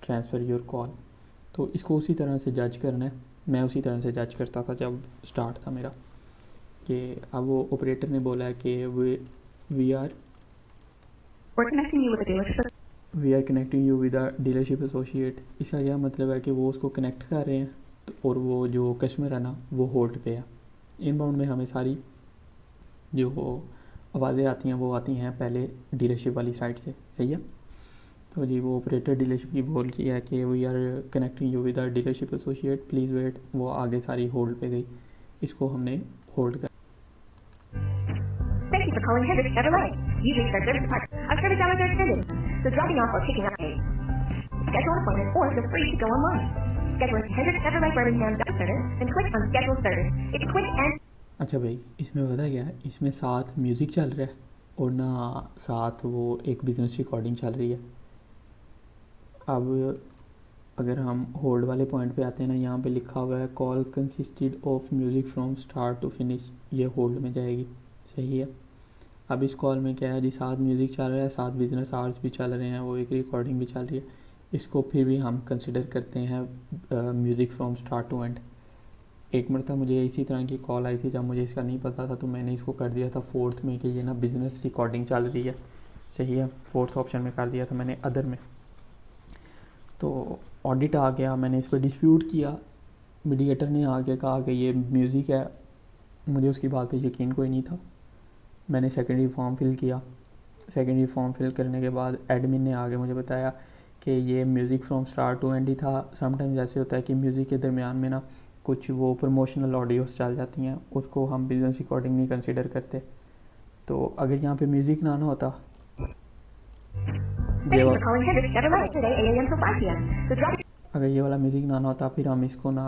transfer your call. तो इसको उसी तरह से जज करना है। मैं उसी तरह से जज करता था जब स्टार्ट था मेरा, कि अब वो ऑपरेटर ने बोला है कि we are We're connecting you with a dealership. Connecting you with a dealership associate. इसका क्या मतलब है कि वो उसको कनेक्ट कर रहे हैं और वो जो कस्टमर है ना वो होल्ड पे है। इनबाउंड में हमें सारी जो आवाज़ें आती हैं वो आती हैं पहले डीलरशिप वाली साइड से, सही है। तो जी वो ऑपरेटर डीलरशिप की बोल रही है कि we are connecting you with a dealership associate please wait. वो आगे सारी होल्ड पे गई, इसको हमने होल्ड कर। Thank you for calling Hendrick Chevrolet. You reached our service department. Our service hours are extended, so dropping off or picking up may schedule an appointment or feel free to go online. Schedule at HendrickChevroletBirmingham.service and click on schedule service. It's quick and अच्छा भाई, इसमें पता क्या है, इसमें साथ music चल रहा है और ना साथ वो एक बिज़नेस रिकॉर्डिंग चल रही है। अब अगर हम होल्ड वाले पॉइंट पे आते हैं ना, यहाँ पे लिखा हुआ है call consisted of music from start to finish, ये होल्ड में जाएगी, सही है। अब इस कॉल में क्या है जी, साथ म्यूज़िक चल रहा है, साथ बिज़नेस आवर्स भी चल रहे हैं, वो एक रिकॉर्डिंग भी चल रही है। इसको फिर भी हम कंसिडर करते हैं music from start to end. एक मरतबा मुझे इसी तरह की कॉल आई थी, जब मुझे इसका नहीं पता था तो मैंने इसको कर दिया था फोर्थ में कि ये ना बिज़नेस रिकॉर्डिंग चल रही है, सही है। फोर्थ ऑप्शन में कर दिया था मैंने अदर में। तो ऑडिट आ गया, मैंने इस पर डिस्प्यूट किया, मीडिएटर ने आके कहा कि ये म्यूज़िक है। मुझे उसकी बात पे यकीन कोई नहीं था। मैंने सेकेंडरी फॉर्म फिल किया। सेकेंडरी फॉर्म फिल करने के बाद एडमिन ने आगे मुझे बताया कि ये music from start to end ही था। समटाइम्स ऐसे होता है कि म्यूज़िक के दरमियान में ना कुछ वो प्रमोशनल ऑडियोस चल जाती हैं, उसको हम बिज़नेस रिकॉर्डिंग नहीं कंसीडर करते। तो अगर यहाँ पे म्यूज़िक ना होता, thank you for calling Hendrick Chevrolet today 8 a.m. to 5 p.m. So drop अगर ये वाला म्यूज़िक ना होता फिर हम इसको ना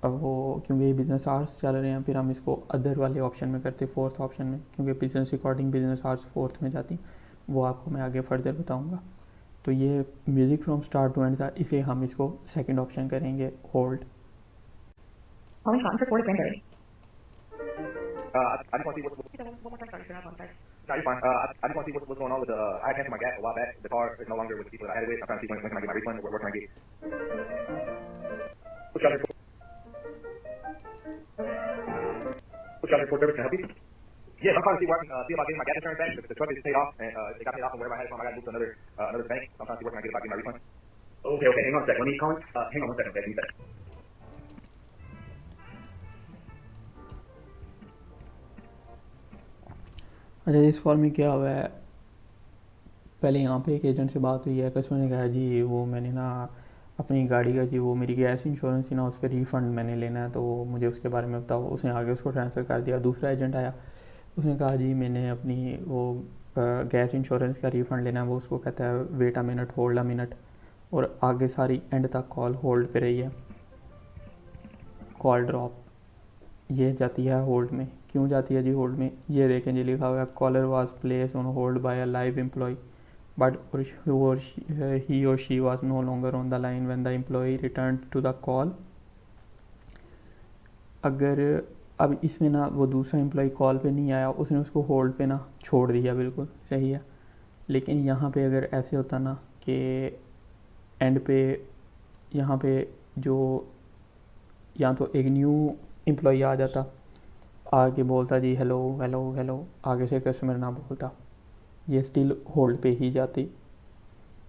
वो, क्योंकि ये बिज़नेस आवर्स चल रहे हैं, फिर हम इसको अदर वाले ऑप्शन में करते, फोर्थ ऑप्शन में, क्योंकि business recording business hours fourth में जाती, वो आपको मैं आगे फर्दर बताऊँगा। तो ये music from start to end था, इसलिए हम इसको सेकेंड ऑप्शन करेंगे, hold. calling Sean for Fort Granbury. I just want to see what's. No, you're fine. I just want to see what's going on with the. I had canceled my gas a while back. The car is no longer with the people that I had it with. I'm trying to see when can I get my refund. What can I get? What's your report? What's your report? Can I help you? Yes, I'm trying to see where I can see about getting my gas insurance back. The truck is paid off, and it got paid off from wherever I had it from. I got moved to another bank. I'm trying to see where can I get if I get my refund. Okay, hang on a second. Let me call. Hang on one second. Okay, give me a second. अच्छा, इस call में क्या हुआ है, पहले यहाँ पे एक एजेंट से बात हुई है। कस्टमर ने कहा जी वो मैंने ना अपनी गाड़ी का जी वो मेरी गैस इंश्योरेंस थी ना, उस पर रिफ़ंड मैंने लेना है, तो मुझे उसके बारे में बताओ। उसने आगे उसको ट्रांसफ़र कर दिया। दूसरा एजेंट आया, उसने कहा जी मैंने अपनी वो गैस इंश्योरेंस का रिफ़ंड लेना है। वो उसको कहता है wait a minute, hold a minute, और आगे सारी एंड तक कॉल होल्ड पे रही है। कॉल ड्रॉप, ये जाती है होल्ड में। क्यों जाती है जी होल्ड में, ये देखें जी लिखा हुआ है caller was place on hold by a live employee but he or she was no longer on the line when the employee return to the call. अगर अब इसमें ना वो दूसरा एम्प्लॉय कॉल पे नहीं आया, उसने उसको होल्ड पे ना छोड़ दिया, बिल्कुल सही है। लेकिन यहाँ पे अगर ऐसे होता ना कि एंड पे यहाँ पे जो या तो एक न्यू एम्प्लॉई आ जाता, आगे बोलता जी हेलो हेलो हेलो, आगे से कस्टमर ना बोलता, ये स्टिल होल्ड पे ही जाती।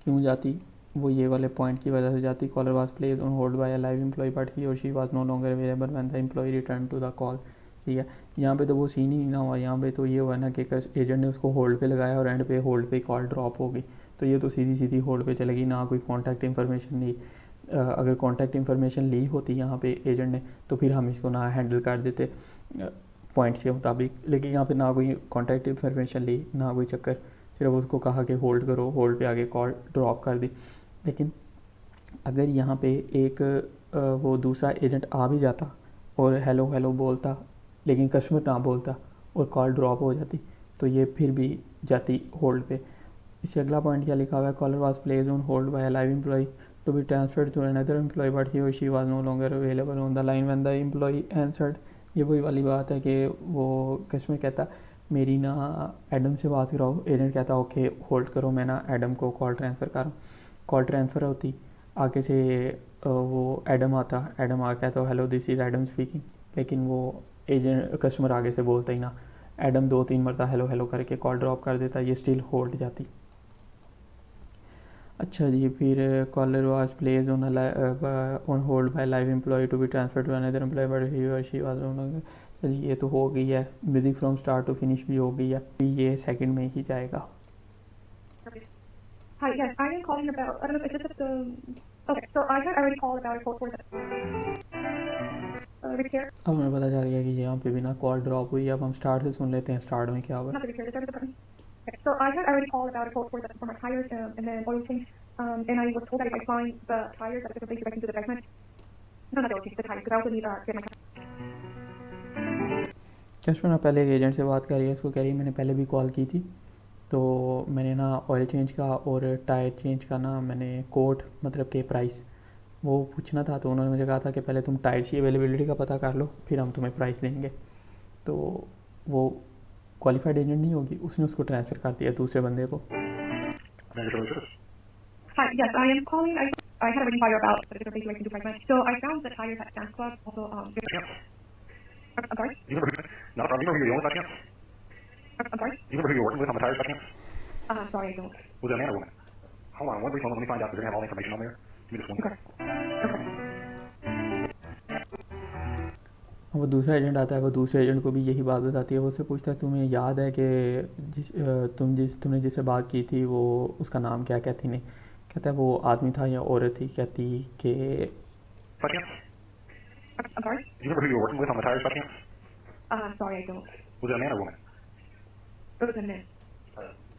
क्यों जाती, वो ये वाले पॉइंट की वजह से जाती। Caller was placed on hold by a live employee but he or she was no longer available when the employee return to the call. ठीक है। यहाँ पे तो वो सीन ही ना हुआ, यहाँ पे तो ये हुआ ना कि एजेंट ने उसको होल्ड पे लगाया और एंड पे होल्ड पे कॉल ड्रॉप हो गई, तो ये तो सीधी सीधी होल्ड पे चलेगी, ना कोई कॉन्टैक्ट इन्फॉर्मेशन नहीं। अगर कॉन्टैक्ट इन्फॉर्मेशन ली होती यहाँ पे एजेंट ने तो फिर हम इसको ना हैंडल कर देते पॉइंट्स के मुताबिक, लेकिन यहाँ पे ना कोई कॉन्टैक्ट इन्फॉर्मेशन ली, ना कोई चक्कर, सिर्फ उसको कहा कि होल्ड करो, होल्ड पे आगे कॉल ड्रॉप कर दी। लेकिन अगर यहाँ पे एक वो दूसरा एजेंट आ भी जाता और हेलो हेलो बोलता लेकिन कस्टमर ना बोलता और कॉल ड्रॉप हो जाती, तो ये फिर भी जाती होल्ड पे। इससे अगला पॉइंट क्या लिखा हुआ है, caller was placed on hold by a live employee to be transferred to another employee but he or she was no longer available on the line when the employee answered. ये वही वाली बात है कि वो कस्टमर कहता मेरी ना एडम से बात कराओ, एजेंट कहता ओके होल्ड करो, मैं ना एडम को कॉल ट्रांसफ़र कर रहा हूँ। कॉल ट्रांसफ़र होती, आगे से वो एडम आता, एडम आ कहता hello this is Adam speaking, लेकिन वो एजेंट कस्टमर आगे से बोलता ही ना, एडम 2-3 मरता हेलो हेलो करके कॉल ड्रॉप कर देता, ये स्टिल होल्ड जाती। अच्छा जी, फिर caller was placed on hold by live employee to be transfer to another employee but he or she was no. जी ये तो हो गई है, music from start to finish भी हो गई है, ये सेकंड में ही जाएगा। Hi, yes, I am calling about, I don't know, is this the, okay, so I had already called about a quote for the repair, अब हमें पता चल गया कि यहाँ पे भी ना कॉल ड्रॉप हुई है। अब हम स्टार्ट से सुन लेते हैं, स्टार्ट में क्या हुआ। not the repair, the service department. Okay, so I had already called about a quote for my tires and then oil change, and I was told that if I find the tires that the place directly to the document, no, not the oil change, the tires, because I also need to get my customer ना पहले एक agent से बात कर रही है, उसको कह रही है मैंने पहले भी कॉल की थी, तो मैंने ना ऑयल चेंज का और टायर चेंज का ना मैंने कोट मतलब के प्राइस वो पूछना था, तो उन्होंने मुझे कहा था कि पहले तुम टायर्स की अवेलेबिलिटी का पता कर लो फिर हम तुम्हें प्राइस देंगे। तो वो क्वालिफाइड एजेंट नहीं होगी, उसने उसको ट्रांसफ़र कर दिया दूसरे बंदे को। Hi, yes, I am calling. I had a ring fire about the different places I can do price match. So I found the tires at Sam's Club. Also, I'm sorry. Do you remember? No, do you remember who you're by chance? I'm sorry. Do you remember who you're working with on the tires by chance? Sorry, I don't. Was it a man or woman? Hold on, one brief moment. Let me find out. They're gonna have all the information on there. Give me just one second. वो दूसरा agent आता है, वो दूसरे agent को भी यही बात बताती है, वो उससे पूछता है तुम्हें याद है कि तुमने जिससे बात की थी वो उसका नाम क्या कहती नहीं, कहता है वो आदमी था या औरत थी, कहती कि By chance? I'm sorry. Do you remember who you were working with on the tires by chance? Sorry, I don't. Was it a man or woman? It was a man.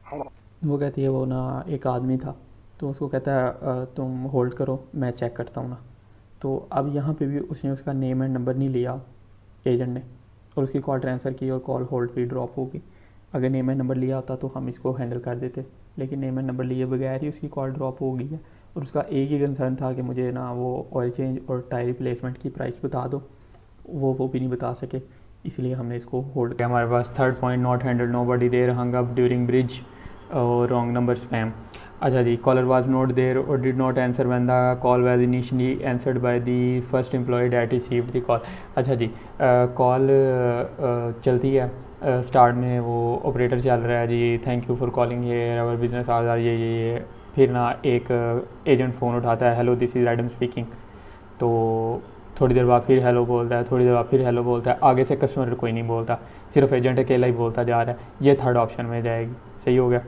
Hold on. वो कहती है वो ना एक आदमी था, तो उसको कहता है तुम होल्ड करो मैं चेक करता हूँ ना। तो अब यहाँ पे भी उसने उसका नेम एंड नंबर नहीं लिया एजेंट ने, और उसकी कॉल ट्रांसफ़र की और कॉल होल्ड पे ड्रॉप हो गई। अगर नेम एंड नंबर लिया होता तो हम इसको हैंडल कर देते, लेकिन नेम एंड नंबर लिए बगैर ही उसकी कॉल ड्रॉप हो गई है। और उसका एक ही कंसर्न था कि मुझे ना वो ऑयल चेंज और टायर रिप्लेसमेंट की प्राइस बता दो, वो भी नहीं बता सके, इसलिए हमने इसको होल्ड किया। हमारे पास third point not handle nobody there hung up during bridge or wrong number spam. अच्छा जी, caller was not there or did not answer when the call was initially answered by the first employee that received the call. अच्छा जी, call चलती है, start में वो operator चल रहा है जी, thank you for calling here our business hours are ये फिर ना एक एजेंट फ़ोन उठाता है, hello this is Adam speaking. तो थोड़ी देर बाद फिर हेलो बोलता है, थोड़ी देर बाद फिर हेलो बोलता है, आगे से कस्टमर कोई नहीं बोलता, सिर्फ एजेंट अकेला ही बोलता जा रहा है। ये थर्ड ऑप्शन में जाएगी, सही हो गया।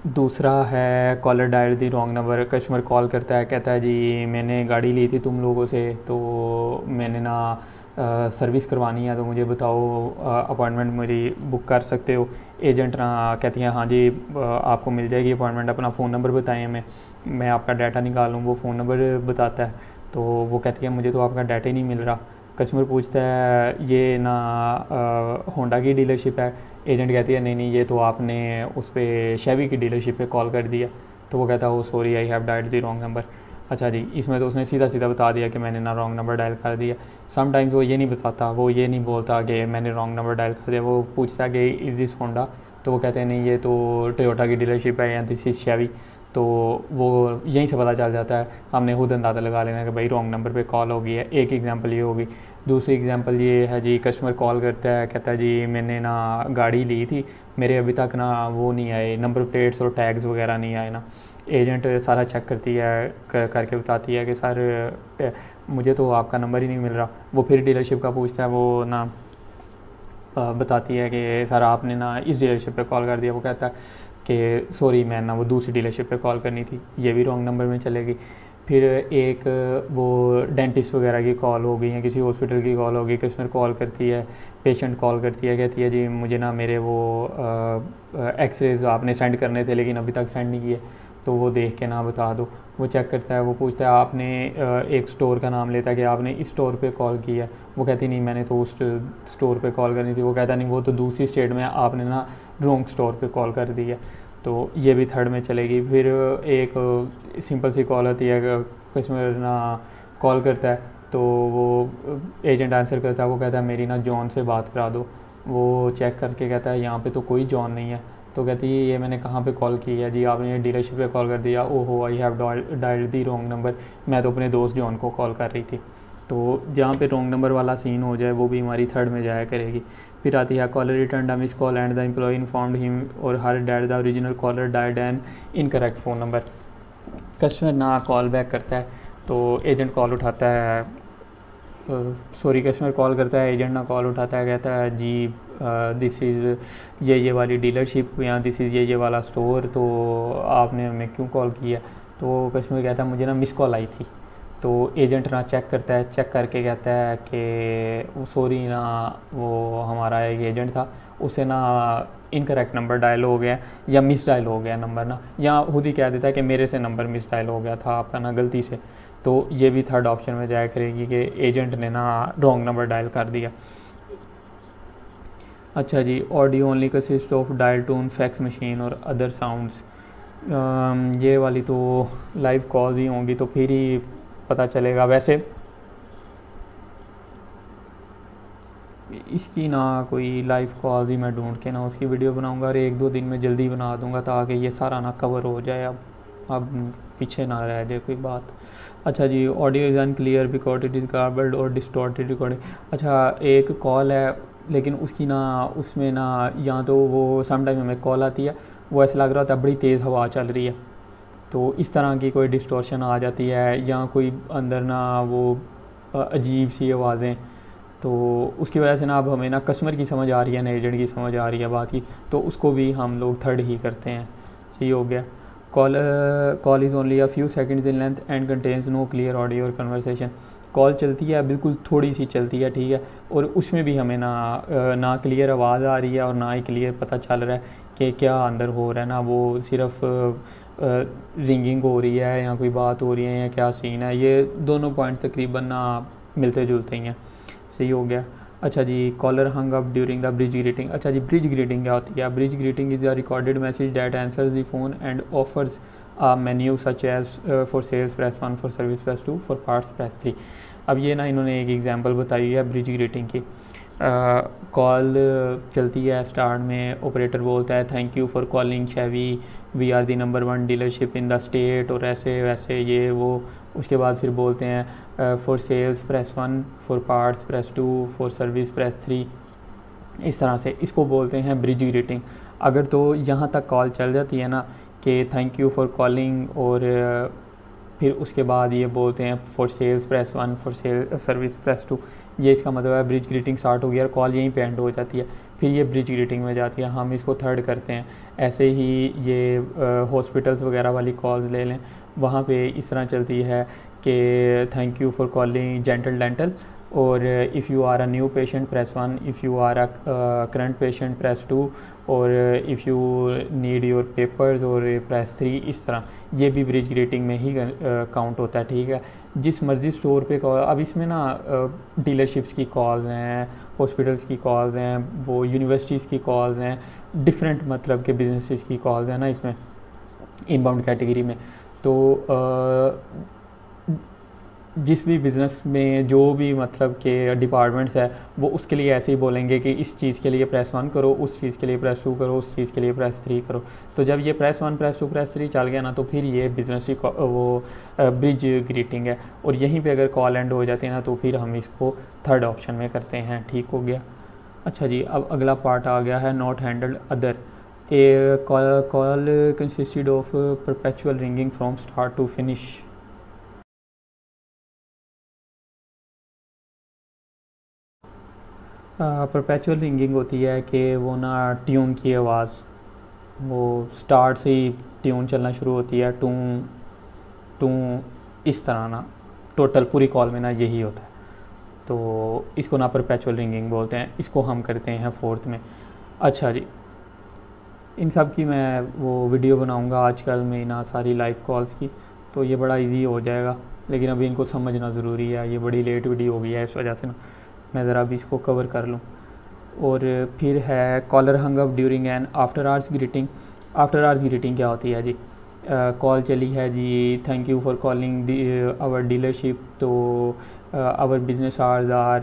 दूसरा है caller dial the wrong number, customer call करता है, कहता है जी मैंने गाड़ी ली थी तुम लोगों से, तो मैंने ना सर्विस करवानी है, तो मुझे बताओ अपॉइंटमेंट मेरी बुक कर सकते हो। एजेंट ना कहती हैं हाँ जी आपको मिल जाएगी अपॉइंटमेंट, अपना फ़ोन नंबर बताएं हमें, मैं आपका डाटा निकालूँ। वो फ़ोन नंबर बताता है, तो वो कहती है मुझे तो आपका डाटा ही नहीं मिल रहा। कस्टमर पूछता है ये ना होंडा की डीलरशिप है, एजेंट कहती है नहीं ये तो आपने उस पर शेवी की डीलरशिप पे कॉल कर दिया। तो वो कहता है oh sorry I have dialled the wrong number. अच्छा जी, इसमें तो उसने सीधा सीधा बता दिया कि मैंने ना रॉन्ग नंबर डायल कर दिया। समटाइम्स वो ये नहीं बताता, वो ये नहीं बोलता कि मैंने रॉन्ग नंबर डायल कर दिया, वो पूछता है कि इज़ दिस होंडा, तो वो कहते हैं नहीं ये तो टोयोटा की डीलरशिप है या दिस इज़ शेवी। तो वो यहीं से पता चल जाता है, हमने खुद अंदाज़ा लगा लेना कि भाई रॉन्ग नंबर पे कॉल हो गई है। एक एग्जांपल ये होगी। दूसरी एग्जांपल ये है जी, कस्टमर कॉल करता है, कहता है जी मैंने ना गाड़ी ली थी, मेरे अभी तक ना वो नहीं आए, नंबर प्लेट्स और टैग्स वगैरह नहीं आए ना। एजेंट सारा चेक करती है, करके बताती है कि सर मुझे तो आपका नंबर ही नहीं मिल रहा। वो फिर डीलरशिप का पूछता है, वो ना बताती है कि सर आपने ना इस डीलरशिप पे कॉल कर दिया। वो कहता है कि सॉरी मैं ना वो दूसरी डीलरशिप पे कॉल करनी थी, ये भी रॉन्ग नंबर में चलेगी। फिर एक वो डेंटिस्ट वगैरह की कॉल हो गई है, किसी हॉस्पिटल की कॉल हो गई, कस्टमर कॉल करती है, पेशेंट कॉल करती है, कहती है जी मुझे ना मेरे वो एक्सरेज आपने सेंड करने थे लेकिन अभी तक सेंड नहीं किए, तो वो देख के ना बता दो। वो चेक करता है, वो पूछता है आपने एक स्टोर का नाम लेता है कि आपने इस स्टोर पे कॉल किया है। वो कहती नहीं मैंने तो उस स्टोर पे कॉल करनी थी। वो कहता नहीं वो तो दूसरी स्टेट में, आपने ना रॉन्ग स्टोर पे कॉल कर दी है, तो ये भी थर्ड में चलेगी। फिर एक सिंपल सी कॉल आती है, कस्टमर ना कॉल करता है तो वो एजेंट आंसर करता है, वो कहता है मेरी ना जॉन से बात करा दो। वो चेक करके कहता है यहाँ पे तो कोई जॉन नहीं है। तो कहती है ये मैंने कहाँ पे कॉल की है जी, आपने डीलरशिप पे कॉल कर दिया। ओहो आई have dialled the wrong number, मैं तो अपने दोस्त जॉन को कॉल कर रही थी। तो जहाँ पे रॉन्ग नंबर वाला सीन हो जाए वो भी हमारी थर्ड में जाया करेगी। फिर आती है caller return a miss call and the employee informed him or her that the original caller dialled an incorrect phone number. Customer ना कॉल बैक करता है तो एजेंट कॉल उठाता है, कस्टमर कॉल करता है, एजेंट ना कॉल उठाता है, कहता है जी दिस इज़ ये वाली डीलरशिप या दिस इज़ ये वाला स्टोर, तो आपने हमें क्यों कॉल किया। तो कस्टमर कहता है मुझे ना मिस कॉल आई थी। तो एजेंट ना चेक करता है, चेक करके कहता है कि सॉरी ना वो हमारा एक एजेंट था, उसे ना इनकरेक्ट नंबर डायल हो गया या मिस डायल हो गया नंबर ना, या खुद ही कह देता है कि मेरे से नंबर मिस डायल हो गया था आपका ना गलती से। तो ये भी थर्ड ऑप्शन में जाया करेगी कि एजेंट ने ना रॉन्ग नंबर डायल कर दिया। अच्छा जी, audio only consist of dial tone, fax machine or other sounds. ये वाली तो लाइव कॉल ही होंगी तो फिर ही पता चलेगा। वैसे इसकी ना कोई लाइव कॉल ही मैं ढूंढ के ना उसकी वीडियो बनाऊंगा और 1-2 दिन में जल्दी बना दूंगा ताकि ये सारा ना कवर हो जाए, अब पीछे ना रह जाए कोई बात। अच्छा जी, audio is unclear because it is garbled or distorted recording. अच्छा, एक कॉल है लेकिन उसकी ना उसमें ना या तो वो समटाइम हमें कॉल आती है, वो ऐसा लग रहा होता है बड़ी तेज़ हवा चल रही है, तो इस तरह की कोई डिस्टॉर्शन आ जाती है, या कोई अंदर ना वो अजीब सी आवाज़ें, तो उसकी वजह से ना अब हमें ना कस्टमर की समझ आ रही है ना एजेंट की समझ आ रही है बात की, तो उसको भी हम लोग थर्ड ही करते हैं। सही हो गया। Call is only a few seconds in length and contains no clear audio or conversation. Call चलती है, बिल्कुल थोड़ी सी चलती है, ठीक है, और उसमें भी हमें ना क्लियर आवाज़ आ रही है और ना ही क्लियर पता चल रहा है कि क्या अंदर हो रहा है ना, वो सिर्फ रिंगिंग हो रही है या कोई बात हो रही है या क्या सीन है। ये दोनों पॉइंट तकरीबन ना मिलते जुलते ही हैं। सही हो गया। अच्छा जी, caller hung up during the bridge greeting. अच्छा जी, ब्रिज ग्रीटिंग क्या होती है? Bridge greeting is a recorded message that answers the phone and offers a menu such as for sales press 1, for service press 2, for parts press 3। अब ये ना इन्होंने एक एग्जांपल बताई है ब्रिज ग्रीटिंग की। कॉल चलती है, स्टार्ट में ऑपरेटर बोलता है thank you for calling Chevy, we are the number 1 dealership in the state, और ऐसे वैसे ये वो। उसके बाद फिर बोलते हैं for sales press 1, for parts press 2, for service press 3। इस तरह से इसको बोलते हैं ब्रिज ग्रीटिंग। अगर तो यहाँ तक कॉल चल जाती है ना कि थैंक यू फॉर कॉलिंग, और फिर उसके बाद ये बोलते हैं for sales press 1, for service press 2, ये इसका मतलब है ब्रिज ग्रीटिंग स्टार्ट हो गया और कॉल यहीं पे एंड हो जाती है, फिर ये ब्रिज ग्रीटिंग में जाती है, हम इसको थर्ड करते हैं। ऐसे ही ये हॉस्पिटल्स वगैरह वाली कॉल्स ले लें, वहाँ पे इस तरह चलती है कि thank you for calling gentle dental, और if you are a new patient press 1, if you are a current patient press 2, और if you need your papers और प्रेस 3। इस तरह ये भी ब्रिज ग्रीटिंग में ही काउंट होता है, ठीक है। जिस मर्ज़ी स्टोर पे कॉल, अब इसमें ना डीलरशिप्स की कॉल्स हैं, हॉस्पिटल्स की कॉल्स हैं, वो यूनिवर्सिटीज़ की कॉल्स हैं, डिफरेंट मतलब के बिजनेसेस की कॉल्स हैं ना इसमें इनबाउंड कैटेगरी में। तो जिस भी बिज़नेस में जो भी मतलब के डिपार्टमेंट्स है वो उसके लिए ऐसे ही बोलेंगे कि इस चीज़ के लिए प्रेस 1 करो, उस चीज़ के लिए प्रेस 2 करो, उस चीज़ के लिए प्रेस 3 करो। तो जब ये प्रेस 1, प्रेस 2, प्रेस 3 चल गया ना, तो फिर ये बिज़नेस की वो ब्रिज ग्रीटिंग है, और यहीं पे अगर कॉल एंड हो जाती है ना तो फिर हम इसको थर्ड ऑप्शन में करते हैं। ठीक हो गया। अच्छा जी, अब अगला पार्ट आ गया है not handled other. A call consisted of perpetual ringing from start to finish. Perpetual ringing होती है कि वो ना ट्यून की आवाज़, वो स्टार्ट से ही ट्यून चलना शुरू होती है, टू टू इस तरह ना टोटल पूरी कॉल में ना यही होता है। तो इसको ना परपेचुअल रिंगिंग बोलते हैं। इसको हम करते हैं 4th में। अच्छा जी, इन सब की मैं वो वीडियो बनाऊंगा आजकल में ना सारी लाइव कॉल्स की, तो ये बड़ा इजी हो जाएगा, लेकिन अभी इनको समझना ज़रूरी है। ये बड़ी लेट वीडियो हो गई है, इस वजह से ना मैं ज़रा अभी इसको कवर कर लूँ। और फिर है caller hung up during and after hours greeting. After hours greeting क्या होती है जी? कॉल चली है जी, thank you for calling our dealership, तो our business hours are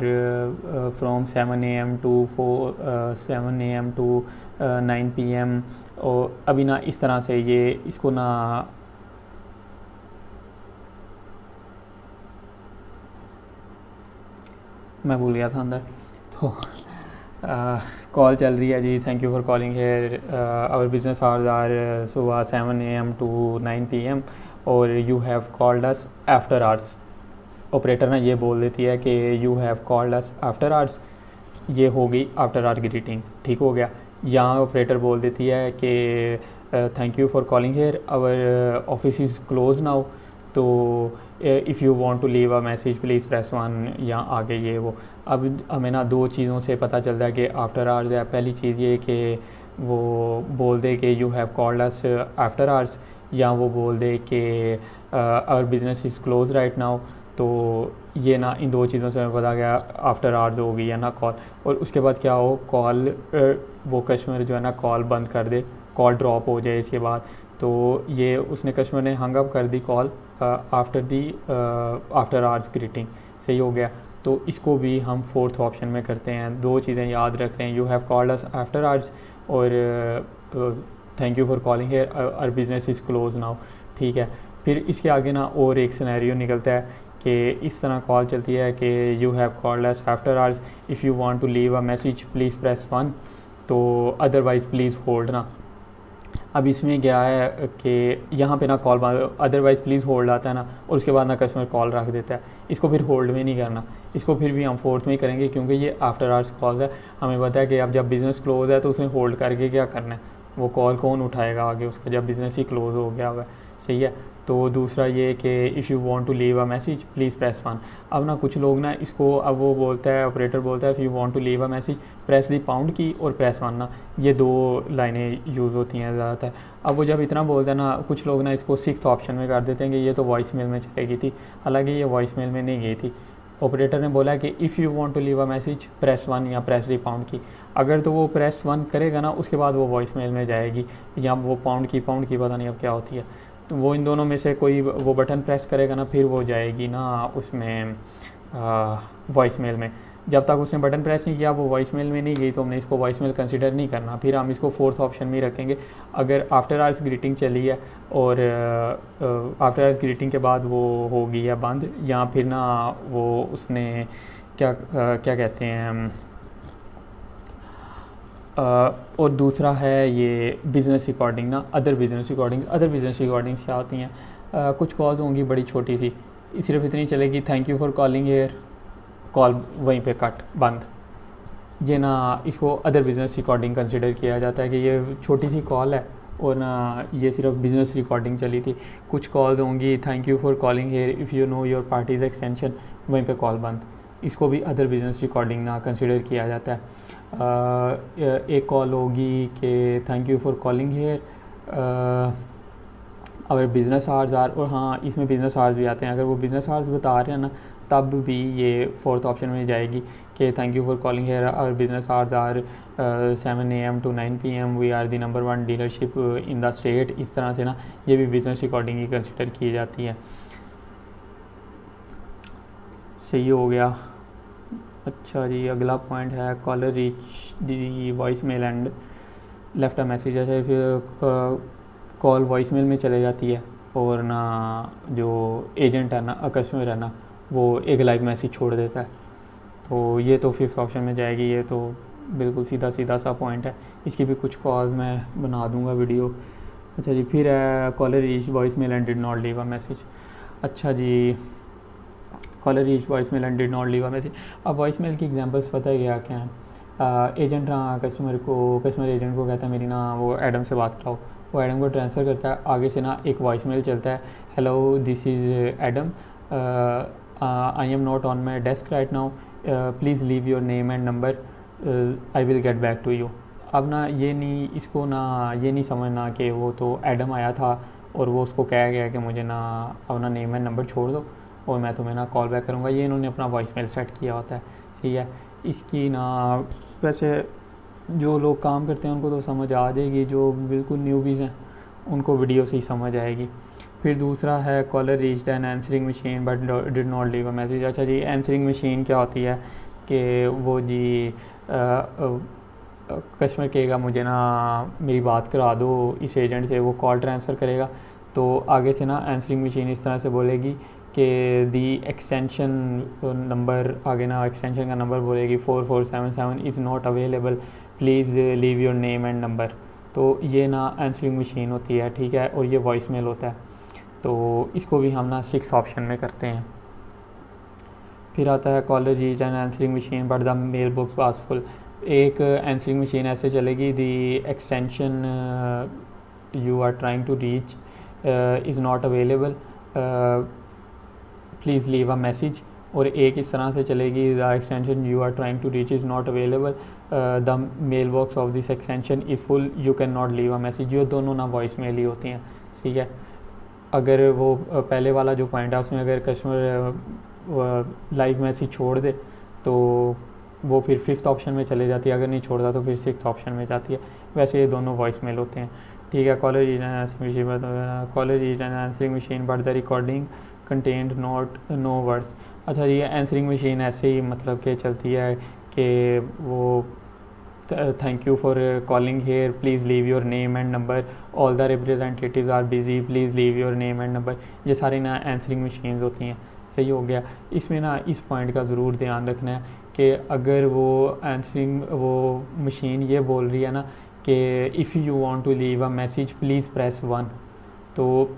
from 7 AM to 7 AM to 9 PM। और अभी ना इस तरह से ये इसको ना मैं भूल गया था अंदर। तो कॉल चल रही है जी, thank you for calling here, our business hours are सुबह 7 AM to 9 PM और you have called us after hours. Operator ना ये बोल देती है कि you have called us after hours, ये हो गई आफ्टर आवर ग्रीटिंग, ठीक हो गया। यहाँ ऑपरेटर बोल देती है कि thank you for calling here, our office is close now, तो if you want to leave a message please press 1, यहाँ आगे ये वो। अब हमें ना दो चीज़ों से पता चलता है कि आफ्टर आवर्स है। पहली चीज़ ये कि वो बोल दे कि you have called us after hours, या वो बोल दे कि our business is close right now. तो ये ना इन दो चीज़ों से हमें पता गया आफ्टर आवर्स हो गई है ना कॉल। और उसके बाद क्या हो, कॉल वो कस्टमर जो है ना कॉल बंद कर दे, कॉल ड्रॉप हो जाए इसके बाद, तो ये उसने कस्टमर ने हंग अप कर दी कॉल आफ्टर आवर्स ग्रीटिंग, सही हो गया। तो इसको भी हम 4th ऑप्शन में करते हैं। दो चीज़ें याद रख रहे हैं, you have called us after hours और thank you for calling here, our business is close now, ठीक है। फिर इसके आगे ना और एक सिनेरियो निकलता है कि इस तरह कॉल चलती है कि you have called us after hours, if you want to leave a message please press 1, तो अदरवाइज़ प्लीज़ होल्ड ना। अब इसमें क्या है कि यहाँ पे ना कॉल अदरवाइज़ प्लीज़ होल्ड आता है ना, और उसके बाद ना कस्टमर कॉल रख देता है। इसको फिर होल्ड में नहीं करना, इसको फिर भी हम 4th में ही करेंगे, क्योंकि ये आफ्टर आवर्स कॉल है। हमें पता है कि अब जब बिज़नेस क्लोज है तो उसमें होल्ड करके क्या करना है, वो कॉल कौन उठाएगा आगे उसका, जब बिज़नेस ही क्लोज हो गया होगा, सही है। तो दूसरा ये कि if you want to leave a message please press 1। अब ना कुछ लोग ना इसको, अब वो बोलता है, ऑपरेटर बोलता है if you want to leave a message press the pound key और प्रेस 1 ना, ये दो लाइनें यूज़ होती हैं ज़्यादातर। अब वो जब इतना बोलता है ना, कुछ लोग ना इसको 6th ऑप्शन में कर देते हैं कि ये तो वॉइस मेल में चलेगी थी, हालांकि ये वॉइस मेल में नहीं गई थी। ऑपरेटर ने बोला कि if you want to leave a message press 1 या प्रेस दी पाउंड की। अगर तो वो प्रेस 1 करेगा ना, उसके बाद वो वॉइस मेल में जाएगी, या वो पाउंड की पता नहीं अब क्या होती है, तो वो इन दोनों में से कोई वो बटन प्रेस करेगा ना, फिर वो जाएगी ना उसमें वॉइस मेल में। जब तक उसने बटन प्रेस नहीं किया वो वॉइस मेल में नहीं गई, तो हमने इसको वॉइस मेल कंसिडर नहीं करना। फिर हम इसको 4th ऑप्शन में रखेंगे। अगर आफ्टर आवर्स ग्रीटिंग चली है और आफ्टर आवर्स ग्रीटिंग के बाद वो हो गई है बंद, या फिर ना वो उसने क्या कहते हैं और दूसरा है ये बिज़नेस रिकॉर्डिंग ना, अदर बिज़नेस रिकॉर्डिंग्स क्या होती हैं? कुछ कॉल्स होंगी बड़ी छोटी सी, सिर्फ इतनी चलेगी thank you for calling here, call वहीं पे कट बंद। ये ना इसको अदर बिज़नेस रिकॉर्डिंग कंसिडर किया जाता है कि ये छोटी सी कॉल है और ना ये सिर्फ बिज़नेस रिकॉर्डिंग चली थी। कुछ कॉल्स होंगी thank you for calling here, if you know your parties extension, वहीं पे कॉल बंद। इसको भी अदर बिज़नेस रिकॉर्डिंग ना कंसिडर किया जाता है। एक कॉल होगी कि thank you for calling here, अगर बिज़नेस आवर्स आर, और हाँ इसमें बिज़नेस आवर्स भी आते हैं। अगर वो बिज़नेस आवर्स बता रहे हैं ना, तब भी ये 4th ऑप्शन में जाएगी कि thank you for calling here, our business hours are 7 AM to 9 PM, we are the number 1 dealership in the state. इस तरह से ना ये भी बिज़नेस रिकॉर्डिंग ही कंसिडर की जाती है। सही हो गया। अच्छा जी, अगला पॉइंट है caller reach the voice mail and left a message. ऐसे फिर कॉल वॉइस मेल में चले जाती है और ना जो एजेंट है ना, कस्टमर है ना, वो एक लाइव मैसेज छोड़ देता है। तो ये तो 5th ऑप्शन में जाएगी, ये तो बिल्कुल सीधा सीधा सा पॉइंट है। इसकी भी कुछ कॉल मैं बना दूंगा वीडियो। अच्छा जी, फिर है caller reach voice mail and did not leave a message. अच्छा जी, caller reach voice mail and did not leave a message. अब वॉइस मेल की एग्जांपल्स पता है क्या क्या हैं। एजेंट ना कस्टमर एजेंट को कहता है मेरी ना वो एडम से बात कराओ, वो एडम को ट्रांसफ़र करता है, आगे से ना एक वॉइस मेल चलता है, hello this is Adam, I am not on my desk right now, please leave your name and number, I will get back to you. अब ना ये नहीं समझना कि वो तो एडम आया था और वो उसको कह गया कि मुझे ना अपना नेम एंड नंबर छोड़ दो और मैं तुम्हें ना कॉल बैक करूँगा। ये इन्होंने अपना वॉइस मेल सेट किया होता है, ठीक है। इसकी ना वैसे जो लोग काम करते हैं उनको तो समझ आ जाएगी, जो बिल्कुल न्यूबीज़ हैं उनको वीडियो से ही समझ आएगी। फिर दूसरा है caller reached an answering machine but did not leave a message. अच्छा जी, आंसरिंग मशीन क्या होती है कि वो जी कस्टमर कहेगा मुझे ना मेरी बात करा दो इस एजेंट से, वो कॉल ट्रांसफ़र करेगा तो आगे से ना आंसरिंग मशीन इस तरह से बोलेगी कि दी एक्सटेंशन नंबर, आगे ना एक्सटेंशन का नंबर बोलेगी 4477 is not available, please leave your name and number. तो ये ना आंसरिंग मशीन होती है, ठीक है, और ये वॉइस मेल होता है। तो इसको भी हम ना 6 ऑप्शन में करते हैं। फिर आता है caller reach an answering machine but the mail box was full. एक आंसरिंग मशीन ऐसे चलेगी the extension you are trying to reach is not available, please leave a message. और एक इस तरह से चलेगी the extension you are trying to reach is not available, the mail box of this extension is full, you can not leave a message. ये दोनों ना voice mail ही होती हैं, ठीक है। अगर वो पहले वाला जो पॉइंट है उसमें अगर कस्टमर लाइव मैसेज छोड़ दे तो वो फिर 5th ऑप्शन में चले जाती है, अगर नहीं छोड़ता तो फिर 6th ऑप्शन में जाती है। वैसे ये दोनों वॉइस मेल होते हैं, ठीक है। Caller reached an answering machine but the recording content no words. अच्छा ये आंसरिंग मशीन ऐसे ही मतलब कि चलती है कि वो thank you for calling here, please leave your name and number, all the representatives are busy, please leave your name and number. ये सारी ना आंसरिंग मशीन्स होती हैं, सही हो गया। इसमें ना इस पॉइंट का ज़रूर ध्यान रखना है कि अगर वो आंसरिंग वो मशीन ये बोल रही है ना कि if you want to leave a message please press 1, तो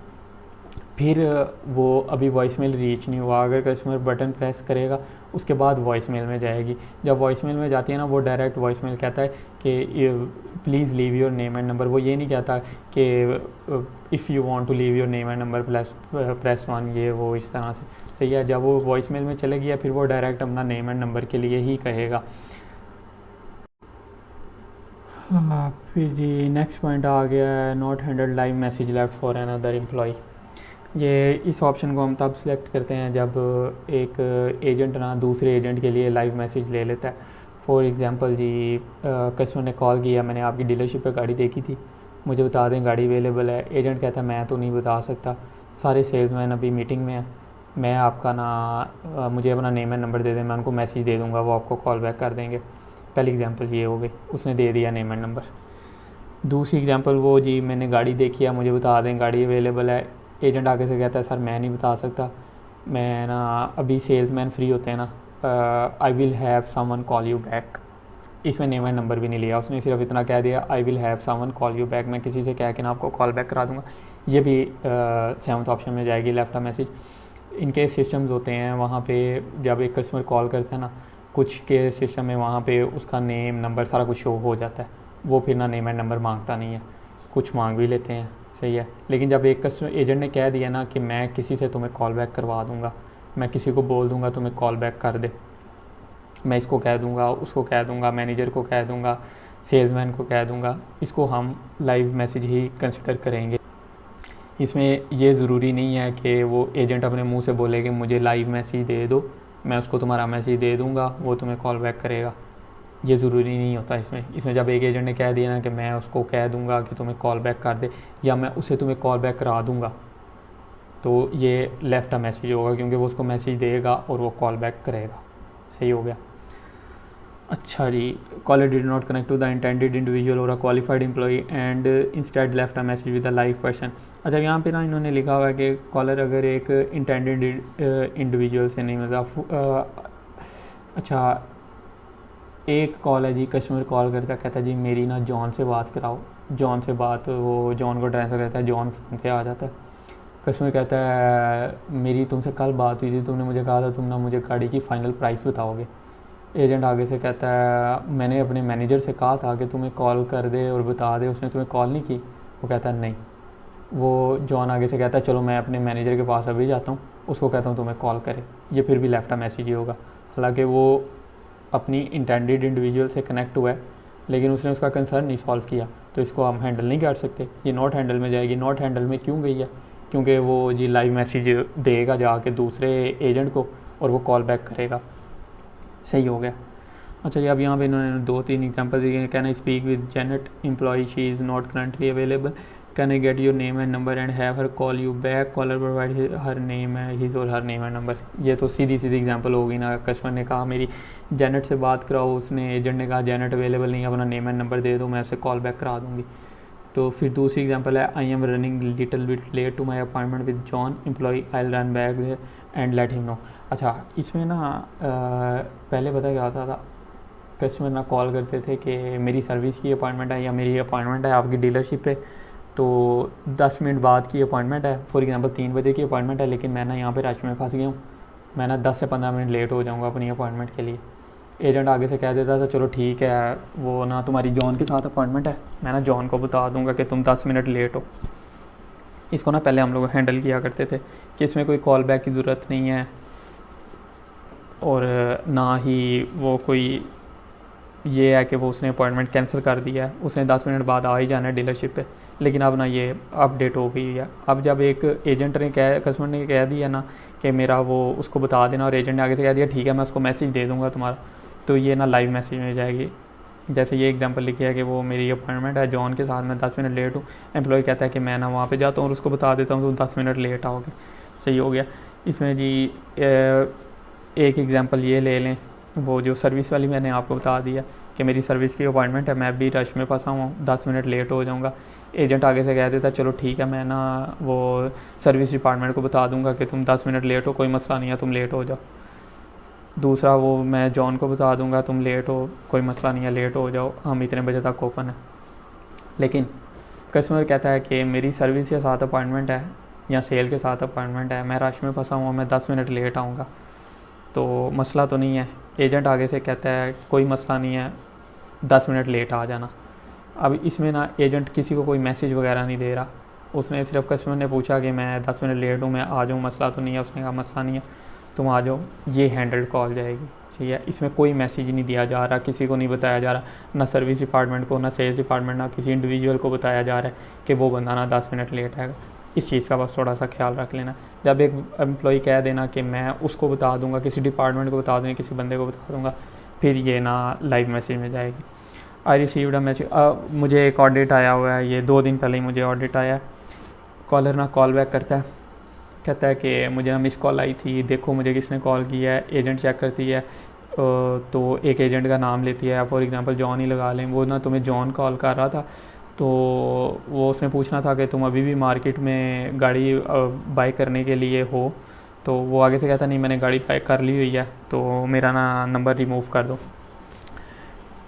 फिर वो अभी वॉइस मेल रीच नहीं हुआ। अगर कस्टमर बटन प्रेस करेगा उसके बाद वॉइस मेल में जाएगी। जब वॉइस मेल में जाती है ना वो डायरेक्ट वॉइस मेल कहता है कि please leave your name and number. वो ये नहीं कहता कि if you want to leave your name and number press 1, ये वो इस तरह से, सही है। जब वो वॉइस मेल में चले गया फिर वो डायरेक्ट अपना नेम एंड नंबर के लिए ही कहेगा। फिर जी नेक्स्ट पॉइंट आ गया है not handled live message left for another employee. ये इस ऑप्शन को हम तब सेलेक्ट करते हैं जब एक एजेंट ना दूसरे एजेंट के लिए लाइव मैसेज ले लेता है। फॉर एग्जांपल जी कस्टमर ने कॉल किया, मैंने आपकी डीलरशिप पे गाड़ी देखी थी, मुझे बता दें गाड़ी अवेलेबल है। एजेंट कहता है मैं तो नहीं बता सकता, सारे सेल्समैन अभी मीटिंग में हैं, मैं आपका ना मुझे अपना नेम एंड नंबर दे दें, मैं उनको मैसेज दे दूँगा, वो आपको कॉल बैक कर देंगे। पहली एग्जांपल ये हो गई, उसने दे दिया नेम एंड नंबर। दूसरी एग्जांपल वो जी मैंने गाड़ी देखी है, मुझे बता दें गाड़ी अवेलेबल है। एजेंट आगे से कहता है सर मैं नहीं बता सकता, मैं ना अभी सेल्समैन फ्री होते हैं ना, I will have someone call you back. इसमें नेम एंड नंबर भी नहीं लिया, उसने सिर्फ इतना कह दिया I will have someone call you back, मैं किसी से कह के ना आपको कॉल बैक करा दूँगा। ये भी 7th ऑप्शन में जाएगी, लेफ्ट अ मैसेज। इनके सिस्टम्स होते हैं वहाँ पे जब एक कस्टमर कॉल करता है ना, कुछ के सिस्टम में वहाँ पे उसका नेम नंबर सारा कुछ शो हो जाता है, वो फिर ना नेम एंड नंबर मांगता नहीं है, कुछ मांग भी लेते हैं, सही है। लेकिन जब एक कस्टमर एजेंट ने कह दिया ना कि मैं किसी से तुम्हें कॉल बैक करवा दूँगा, मैं किसी को बोल दूँगा तुम्हें कॉल बैक कर दे, मैं इसको कह दूँगा, उसको कह दूँगा, मैनेजर को कह दूँगा, सेल्समैन को कह दूँगा, इसको हम लाइव मैसेज ही कंसिडर करेंगे। इसमें ये ज़रूरी नहीं है कि वो एजेंट अपने मुंह से बोले कि मुझे लाइव मैसेज दे दो, मैं उसको तुम्हारा मैसेज दे दूँगा, वो तुम्हें कॉल बैक करेगा, ये ज़रूरी नहीं होता इसमें जब एक एजेंट ने कह दिया ना कि मैं उसको कह दूँगा कि तुम्हें कॉल बैक कर दे या मैं उसे तुम्हें कॉल बैक करा दूँगा, तो ये लेफ्ट अ मैसेज होगा क्योंकि वो उसको मैसेज देगा और वो कॉल बैक करेगा, सही हो गया। अच्छा जी, caller did not connect to the intended individual or a qualified employee and instead left a message with a live person. अच्छा यहाँ पे ना इन्होंने लिखा हुआ है कि कॉलर अगर एक इंटेंडेड इंडिविजुअल से नहीं मिलता, अच्छा एक कॉल है जी, कस्टमर कॉल करता है, कहता है जी मेरी ना जॉन से बात कराओ। जॉन से बात, वो जॉन को ट्रांसफ़र करता है, जॉन फ़ोन पे आ जाता है। कस्टमर कहता है मेरी तुमसे कल बात हुई थी, तुमने मुझे कहा था तुम ना मुझे गाड़ी की फ़ाइनल प्राइस बताओगे। एजेंट आगे से कहता है मैंने अपने मैनेजर से कहा था कि तुम्हें कॉल कर दे और बता दे, उसने तुम्हें कॉल नहीं की। वो कहता है नहीं। वो जॉन आगे से कहता है चलो मैं अपने मैनेजर के पास अभी जाता हूँ, उसको कहता हूँ तुम्हें कॉल करे। ये फिर भी लेफ्ट अ मैसेज ही होगा। हालांकि वो अपनी इंटेंडेड इंडिविजुअल से कनेक्ट हुआ है, लेकिन उसने उसका कंसर्न नहीं सॉल्व किया, तो इसको हम हैंडल नहीं कर सकते। ये नॉट हैंडल में जाएगी। नॉट हैंडल में क्यों गई है? क्योंकि वो जी लाइव मैसेज देगा जाके दूसरे एजेंट को और वो कॉल बैक करेगा। सही हो गया। अच्छा जी, अब यहाँ पे इन्होंने 2-3 एग्जांपल दिए। Can I speak with Janet employee, she is not currently available, can I get your name and number and have her call you back, caller provide her name है हिज और हर नेम एंड नंबर। ये तो सीधी सीधी example होगी ना। Customer ने कहा मेरी Janet से बात कराओ, उसने एजेंट ने कहा जेनेट अवेलेबल नहीं, अपना नेम एंड नंबर दे दो, मैं उसे कॉल बैक करा दूँगी। तो फिर दूसरी एग्जांपल है I am running little bit late to my appointment with John employee, I will run back and let him know. अच्छा, इसमें ना पहले पता क्या होता था, कस्टमर ना कॉल करते थे कि मेरी सर्विस की अपॉइंटमेंट है या मेरी अपॉइंटमेंट है आपकी डीलरशिप पे, तो 10 मिनट बाद की अपॉइंटमेंट है, फॉर एग्जांपल 3 बजे की अपॉइंटमेंट है, लेकिन मैं ना यहाँ पे रश में फंस गया हूँ, मैं ना 10 से 15 मिनट लेट हो जाऊँगा अपनी अपॉइंटमेंट के लिए। एजेंट आगे से कह देता था चलो ठीक है, वो ना तुम्हारी जॉन के साथ अपॉइंटमेंट है, मैं ना जॉन को बता दूंगा कि तुम 10 मिनट लेट हो। इसको ना पहले हम लोग हैंडल किया करते थे कि इसमें कोई कॉल बैक की ज़रूरत नहीं है और ना ही वो कोई ये है कि वो उसने अपॉइंटमेंट कैंसिल कर दिया है, उसने 10 मिनट बाद आ ही जाना है डीलरशिप पे। लेकिन अब ना ये अपडेट हो गई है। अब जब एक एजेंट ने कस्टमर ने कह दिया ना कि मेरा वो उसको बता देना, और एजेंट ने आगे से कह दिया ठीक है मैं उसको मैसेज दे दूँगा तुम्हारा, तो ये ना लाइव मैसेज में जाएगी। जैसे ये एग्जांपल लिखी है कि वो मेरी अपॉइंटमेंट है जॉन के साथ, मैं 10 मिनट लेट हूँ। एम्प्लॉय कहता है कि मैं ना वहाँ पे जाता हूँ और उसको बता देता हूँ तुम 10 मिनट लेट आओगे। सही हो गया। इसमें जी एक एग्जांपल ये ले लें, वो जो सर्विस वाली मैंने आपको बता दिया कि मेरी सर्विस की अपॉइंटमेंट है, मैं भी रश में फंसा हुआ हूँ, 10 मिनट लेट हो जाऊँगा। एजेंट आगे से कह देता चलो ठीक है मैं ना वो सर्विस डिपार्टमेंट को बता दूँगा कि तुम 10 मिनट लेट हो, कोई मसला नहीं है, तुम लेट हो जाओ। दूसरा वो मैं जॉन को बता दूंगा तुम लेट हो, कोई मसला नहीं है, लेट हो जाओ, हम इतने बजे तक ओपन है। लेकिन कस्टमर कहता है कि मेरी सर्विस के साथ अपॉइंटमेंट है या सेल के साथ अपॉइंटमेंट है, मैं रश में फंसा हुआ, मैं 10 मिनट लेट आऊँगा, तो मसला तो नहीं है। एजेंट आगे से कहता है कोई मसला नहीं है, 10 मिनट लेट आ जाना। अब इसमें ना एजेंट किसी को कोई मैसेज वगैरह नहीं दे रहा, उसने सिर्फ कस्टमर ने पूछा कि मैं 10 मिनट लेट हूँ, मैं आ जाऊँ, मसला तो नहीं है। उसने कहा मसला नहीं है, तुम आ जाओ, ये हैंडल्ड कॉल जाएगी। ठीक है, इसमें कोई मैसेज नहीं दिया जा रहा, किसी को नहीं बताया जा रहा, ना सर्विस डिपार्टमेंट को, ना सेल्स डिपार्टमेंट, ना किसी इंडिविजुअल को बताया जा रहा है कि वो बंदा ना 10 मिनट लेट आएगा। इस चीज़ का बस थोड़ा सा ख्याल रख लेना। जब एक एम्प्लॉय कह देना कि मैं उसको बता दूंगा, किसी डिपार्टमेंट को बता दूँगा, किसी बंदे को बता दूंगा, फिर ये ना लाइव मैसेज में जाएगी। आई रिसीव्ड अ मैसेज, मुझे एक ऑडिट आया हुआ है, ये 2 दिन पहले ही मुझे ऑडिट आया है। कॉलर ना कॉल बैक करता है, कहता है कि मुझे ना मिस कॉल आई थी, देखो मुझे किसने कॉल किया है। एजेंट चेक करती है तो एक एजेंट का नाम लेती है, फॉर एग्जांपल जॉन ही लगा लें, वो ना तुम्हें जॉन कॉल कर रहा था, तो वो उसने पूछना था कि तुम अभी भी मार्केट में गाड़ी बाई करने के लिए हो, तो वो आगे से कहता नहीं मैंने गाड़ी बाई कर ली हुई है, तो मेरा ना नंबर रिमूव कर दो।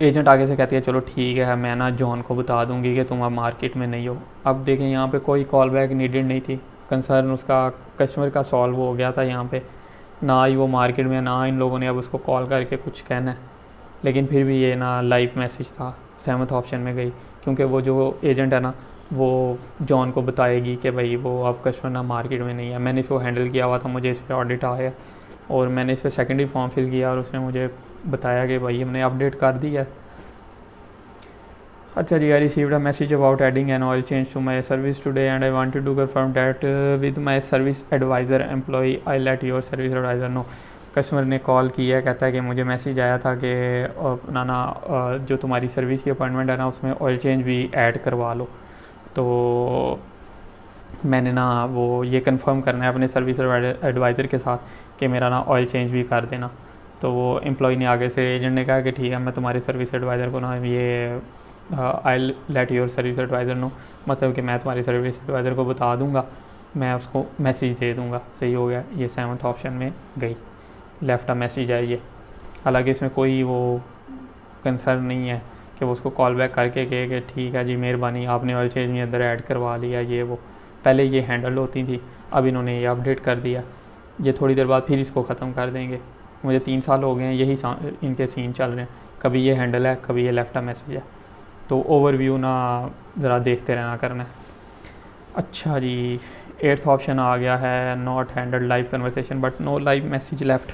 एजेंट आगे से कहती है चलो ठीक है, मैं ना जॉन को बता दूंगी कि तुम अब मार्केट में नहीं हो। अब देखें यहाँ पे कोई कॉल बैक नीडेड नहीं थी, कंसर्न उसका कस्टमर का सॉल्व हो गया था यहाँ पे, ना ही वो मार्केट में, ना इन लोगों ने अब उसको कॉल करके कुछ कहना है। लेकिन फिर भी ये ना लाइव मैसेज था, 7th ऑप्शन में गई, क्योंकि वो जो एजेंट है ना वो जॉन को बताएगी कि भाई वो अब कस्टमर ना मार्केट में नहीं है। मैंने इसको हैंडल किया हुआ था, मुझे इस पर ऑडिट आया और मैंने इस पर सेकेंडरी फॉर्म फिल किया और उसने मुझे बताया कि भाई हमने अपडेट कर दिया। अच्छा जी, I received a message about adding an oil change to my service today and I wanted to confirm that with my service advisor employee, I let your service advisor know. Customer ने call किया, कहता है कि मुझे message आया था कि ना जो तुम्हारी सर्विस की अपॉइंटमेंट है ना उसमें ऑयल चेंज भी ऐड करवा लो, तो मैंने ना वो ये कंफर्म करना है अपने सर्विस एडवाइज़र के साथ कि मेरा ना ऑयल चेंज भी कर देना। तो वो एम्प्लॉय ने आगे से एजेंट ने कहा कि ठीक है मैं तुम्हारे सर्विस एडवाइज़र को ना ये I let your service advisor know, मतलब कि मैं तुम्हारी सर्विस एडवाइज़र को बता दूंगा, मैं उसको मैसेज दे दूंगा। सही हो गया, ये 7th ऑप्शन में गई, लेफ्ट अ मैसेज है ये। हालांकि इसमें कोई वो कंसर्न नहीं है कि वो उसको कॉल बैक करके कहे कि ठीक है जी मेहरबानी आपने ऑयल चेंज में अंदर ऐड करवा लिया ये वो। पहले ये हैंडल होती थी, अब इन्होंने ये अपडेट कर दिया, ये थोड़ी देर बाद फिर इसको ख़त्म कर देंगे। मुझे 3 साल हो गए हैं यही इनके सीन चल रहे हैं, कभी ये हैंडल है कभी ये लेफ्ट मैसेज है। तो ओवरव्यू ना ज़रा देखते रहना करना है। अच्छा जी, 8th ऑप्शन आ गया है, not handled live conversation but no live message left.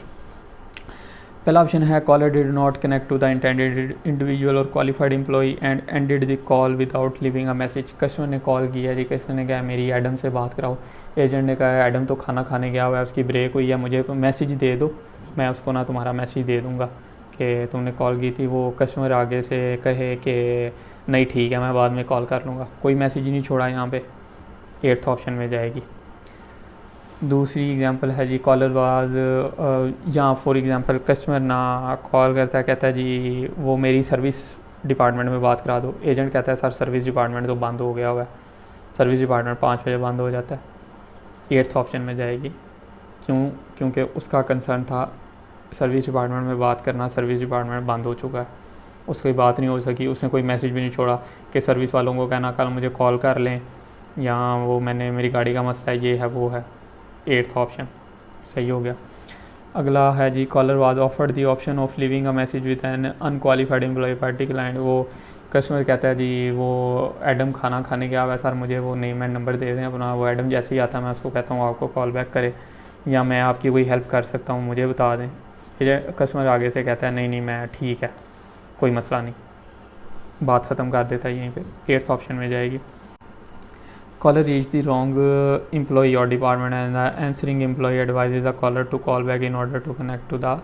पहला ऑप्शन है caller did not connect to the intended individual और qualified employee and ended the call without leaving a message. Customer ने call किया जी, customer ने कहा मेरी Adam से बात कराओ। एजेंट ने कहा एडम तो खाना खाने गया हुआ है, उसकी ब्रेक हुई है, मुझे मैसेज दे दो, मैं उसको ना तुम्हारा मैसेज दे दूँगा कि तुमने कॉल की थी। वो कस्टमर आगे से कहे कि नहीं ठीक है मैं बाद में कॉल कर लूँगा, कोई मैसेज ही नहीं छोड़ा यहाँ पे, 8th ऑप्शन में जाएगी। दूसरी एग्जांपल है जी कॉलर वाज यहाँ फॉर एग्जांपल कस्टमर ना कॉल करता है, कहता है जी वो मेरी सर्विस डिपार्टमेंट में बात करा दो। एजेंट कहता है सर सर्विस डिपार्टमेंट तो बंद हो गया हुआ है, सर्विस डिपार्टमेंट 5 बजे बंद हो जाता है, 8th ऑप्शन में जाएगी। क्यों? क्योंकि उसका कंसर्न था सर्विस डिपार्टमेंट में बात करना, सर्विस डिपार्टमेंट बंद हो चुका है, उसकी बात नहीं हो सकी, उसने कोई मैसेज भी नहीं छोड़ा कि सर्विस वालों को कहना कल मुझे कॉल कर लें, या वो मैंने मेरी गाड़ी का मसला है ये है वो है। 8th ऑप्शन सही हो गया। अगला है जी caller was offered the option of leaving a message with an unqualified employee party client. वो कस्टमर कहता है जी वो एडम खाना खाने गया हुआ है सर, मुझे वो नेम एंड नंबर दे दें अपना। वो एडम जैसे ही आता है मैं उसको कहता हूँ आपको कॉल बैक करे, या मैं आपकी कोई हेल्प कर सकता हूँ मुझे बता दें। फिर कस्टमर आगे से कहता है नहीं नहीं मैं ठीक है कोई मसला नहीं, बात ख़त्म कर देता है यहीं पे, 8th ऑप्शन में जाएगी। Caller reached the wrong employee or department and the answering employee advises the caller to call back in order to connect to the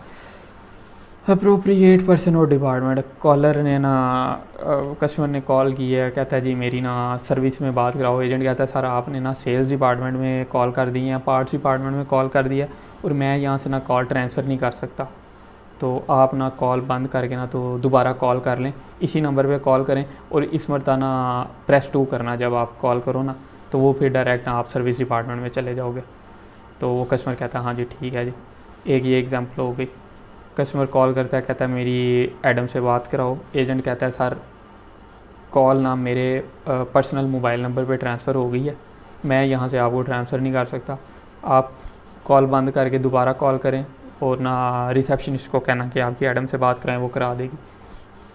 appropriate person or department। Caller ने ना कस्टमर ने call की है, कहता है जी मेरी ना सर्विस में बात कराओ। एजेंट कहता है सर आपने ना सेल्स डिपार्टमेंट में कॉल कर दी है, पार्ट्स डिपार्टमेंट में कॉल कर दिया और मैं यहाँ से ना कॉल ट्रांसफ़र नहीं कर सकता, तो आप ना कॉल बंद करके ना तो दोबारा कॉल कर लें, इसी नंबर पे कॉल करें और इस मरता ना प्रेस 2 करना जब आप कॉल करो ना, तो वो फिर डायरेक्ट ना आप सर्विस डिपार्टमेंट में चले जाओगे। तो वो कस्टमर कहता है हाँ जी ठीक है जी। एक ये एग्जांपल हो गई। कस्टमर कॉल करता है, कहता है मेरी एडम से बात कराओ। एजेंट कहता है सर कॉल ना मेरे पर्सनल मोबाइल नंबर पे ट्रांसफ़र हो गई है, मैं यहाँ से आपको ट्रांसफ़र नहीं कर सकता, आप कॉल बंद करके दोबारा कॉल करें और ना रिसेप्शनिस्ट को कहना कि आपकी एडम से बात कराएं, वो करा देगी।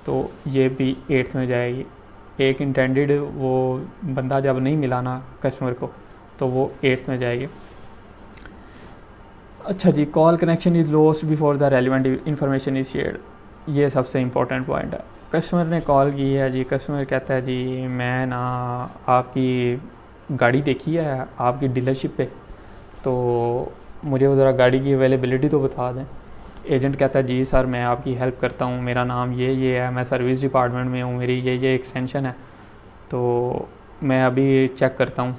तो ये भी 8th में जाएगी। एक इंटेंडेड वो बंदा जब नहीं मिला ना कस्टमर को तो वो 8th में जाएगी। अच्छा जी, call connection is lost before the relevant information is shared, ये सबसे इम्पोर्टेंट पॉइंट है। कस्टमर ने कॉल की है जी, कस्टमर कहता है जी मैं ना आपकी गाड़ी देखी है आपकी डीलरशिप पे, तो मुझे वो ज़रा गाड़ी की अवेलेबिलिटी तो बता दें। एजेंट कहता है जी सर मैं आपकी हेल्प करता हूँ, मेरा नाम ये है, मैं सर्विस डिपार्टमेंट में हूँ, मेरी ये एक्सटेंशन है, तो मैं अभी चेक करता हूँ।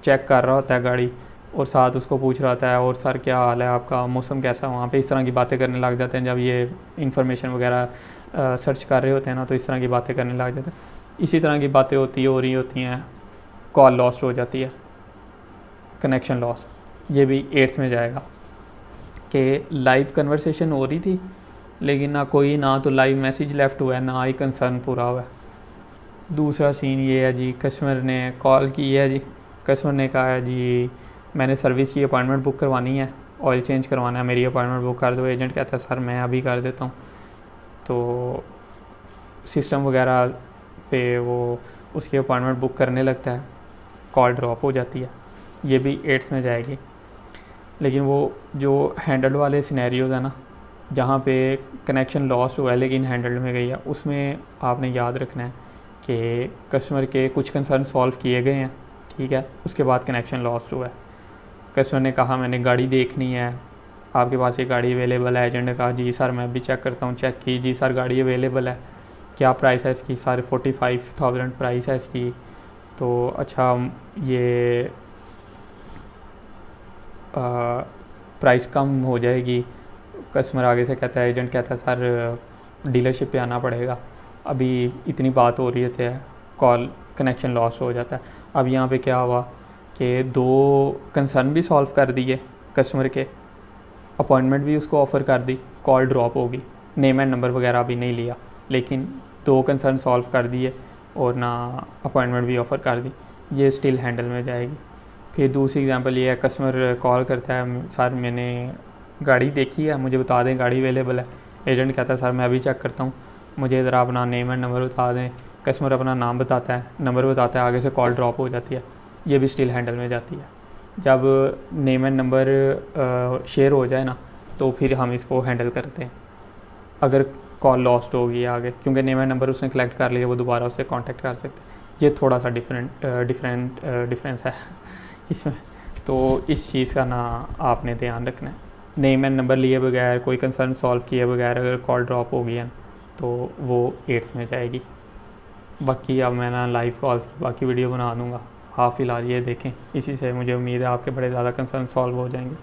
चेक कर रहा होता है गाड़ी और साथ उसको पूछ रहा होता है और सर क्या हाल है आपका, मौसम कैसा है वहाँ पे, इस तरह की बातें करने लग जाते हैं। जब ये इन्फॉर्मेशन वगैरह सर्च कर रहे होते हैं ना तो इस तरह की बातें करने लग जाते हैं। इसी तरह की बातें हो रही होती हैं, कॉल लॉस्ट हो जाती है, कनेक्शन लॉस। ये भी 8th में जाएगा कि लाइव कन्वर्सेशन हो रही थी लेकिन ना तो लाइव मैसेज लेफ़्ट हुआ है ना ही कंसर्न पूरा हुआ है। दूसरा सीन ये है जी, कस्टमर ने कॉल की है जी, कस्टमर ने कहा है जी मैंने सर्विस की अपॉइंटमेंट बुक करवानी है, ऑयल चेंज करवाना है, मेरी अपॉइंटमेंट बुक कर दो। एजेंट कहता है सर मैं अभी कर देता हूँ। तो सिस्टम वगैरह पे वो उसकी अपॉइंटमेंट बुक करने लगता है, कॉल ड्रॉप हो जाती है, ये भी 8th में जाएगी। लेकिन वो जो हैंडल्ड वाले सिनेरियोज़ है ना जहाँ पे कनेक्शन लॉस्ट हुआ है लेकिन हैंडल्ड में गई है, उसमें आपने याद रखना है कि कस्टमर के कुछ कंसर्न सॉल्व किए गए हैं, ठीक है, उसके बाद कनेक्शन लॉस्ट हुआ है। कस्टमर ने कहा मैंने गाड़ी देखनी है, आपके पास ये गाड़ी अवेलेबल है। एजेंट ने कहा जी सर मैं भी चेक करता हूँ, चेक की जी सर गाड़ी अवेलेबल है, क्या प्राइस है इसकी, सारे 45,000 प्राइस है इसकी। तो अच्छा ये प्राइस कम हो जाएगी। कस्टमर आगे से कहता है, एजेंट कहता है सर डीलरशिप पे आना पड़ेगा, अभी इतनी बात हो रही है, कॉल कनेक्शन लॉस हो जाता है। अब यहाँ पे क्या हुआ कि 2 कंसर्न भी सॉल्व कर दिए कस्टमर के, अपॉइंटमेंट भी उसको ऑफ़र कर दी, कॉल ड्रॉप होगी, नेम एंड नंबर वगैरह भी नहीं लिया, लेकिन 2 कंसर्न सॉल्व कर दिए और ना अपॉइंटमेंट भी ऑफ़र कर दी, ये स्टिल हैंडल में जाएगी। फिर दूसरी एग्जांपल ये है, कस्टमर कॉल करता है, सर मैंने गाड़ी देखी है, मुझे बता दें गाड़ी अवेलेबल है। एजेंट कहता है सर मैं अभी चेक करता हूँ, मुझे ज़रा अपना नेम एंड नंबर बता दें। कस्टमर अपना नाम बताता है, नंबर बताता है, आगे से कॉल ड्रॉप हो जाती है, ये भी स्टिल हैंडल में जाती है। जब नेम एंड नंबर शेयर हो जाए ना तो फिर हम इसको हैंडल करते हैं। अगर कॉल लॉस्ट होगी आगे, क्योंकि नेम एंड नंबर उसने कलेक्ट कर लिया, वो दोबारा उससे कांटेक्ट कर सकते हैं। ये थोड़ा सा डिफरेंस है इसमें, तो इस चीज़ का ना आपने ध्यान रखना है। नेम एंड नंबर लिए बगैर, कोई कंसर्न सॉल्व किए बगैर अगर कॉल ड्रॉप हो गई है तो वो 8th में जाएगी। बाकी अब मैं ना लाइव कॉल्स की बाकी वीडियो बना दूँगा, हाँ फिलहाल ये देखें। इसी से मुझे उम्मीद है आपके बड़े ज़्यादा कंसर्न सॉल्व हो जाएंगे।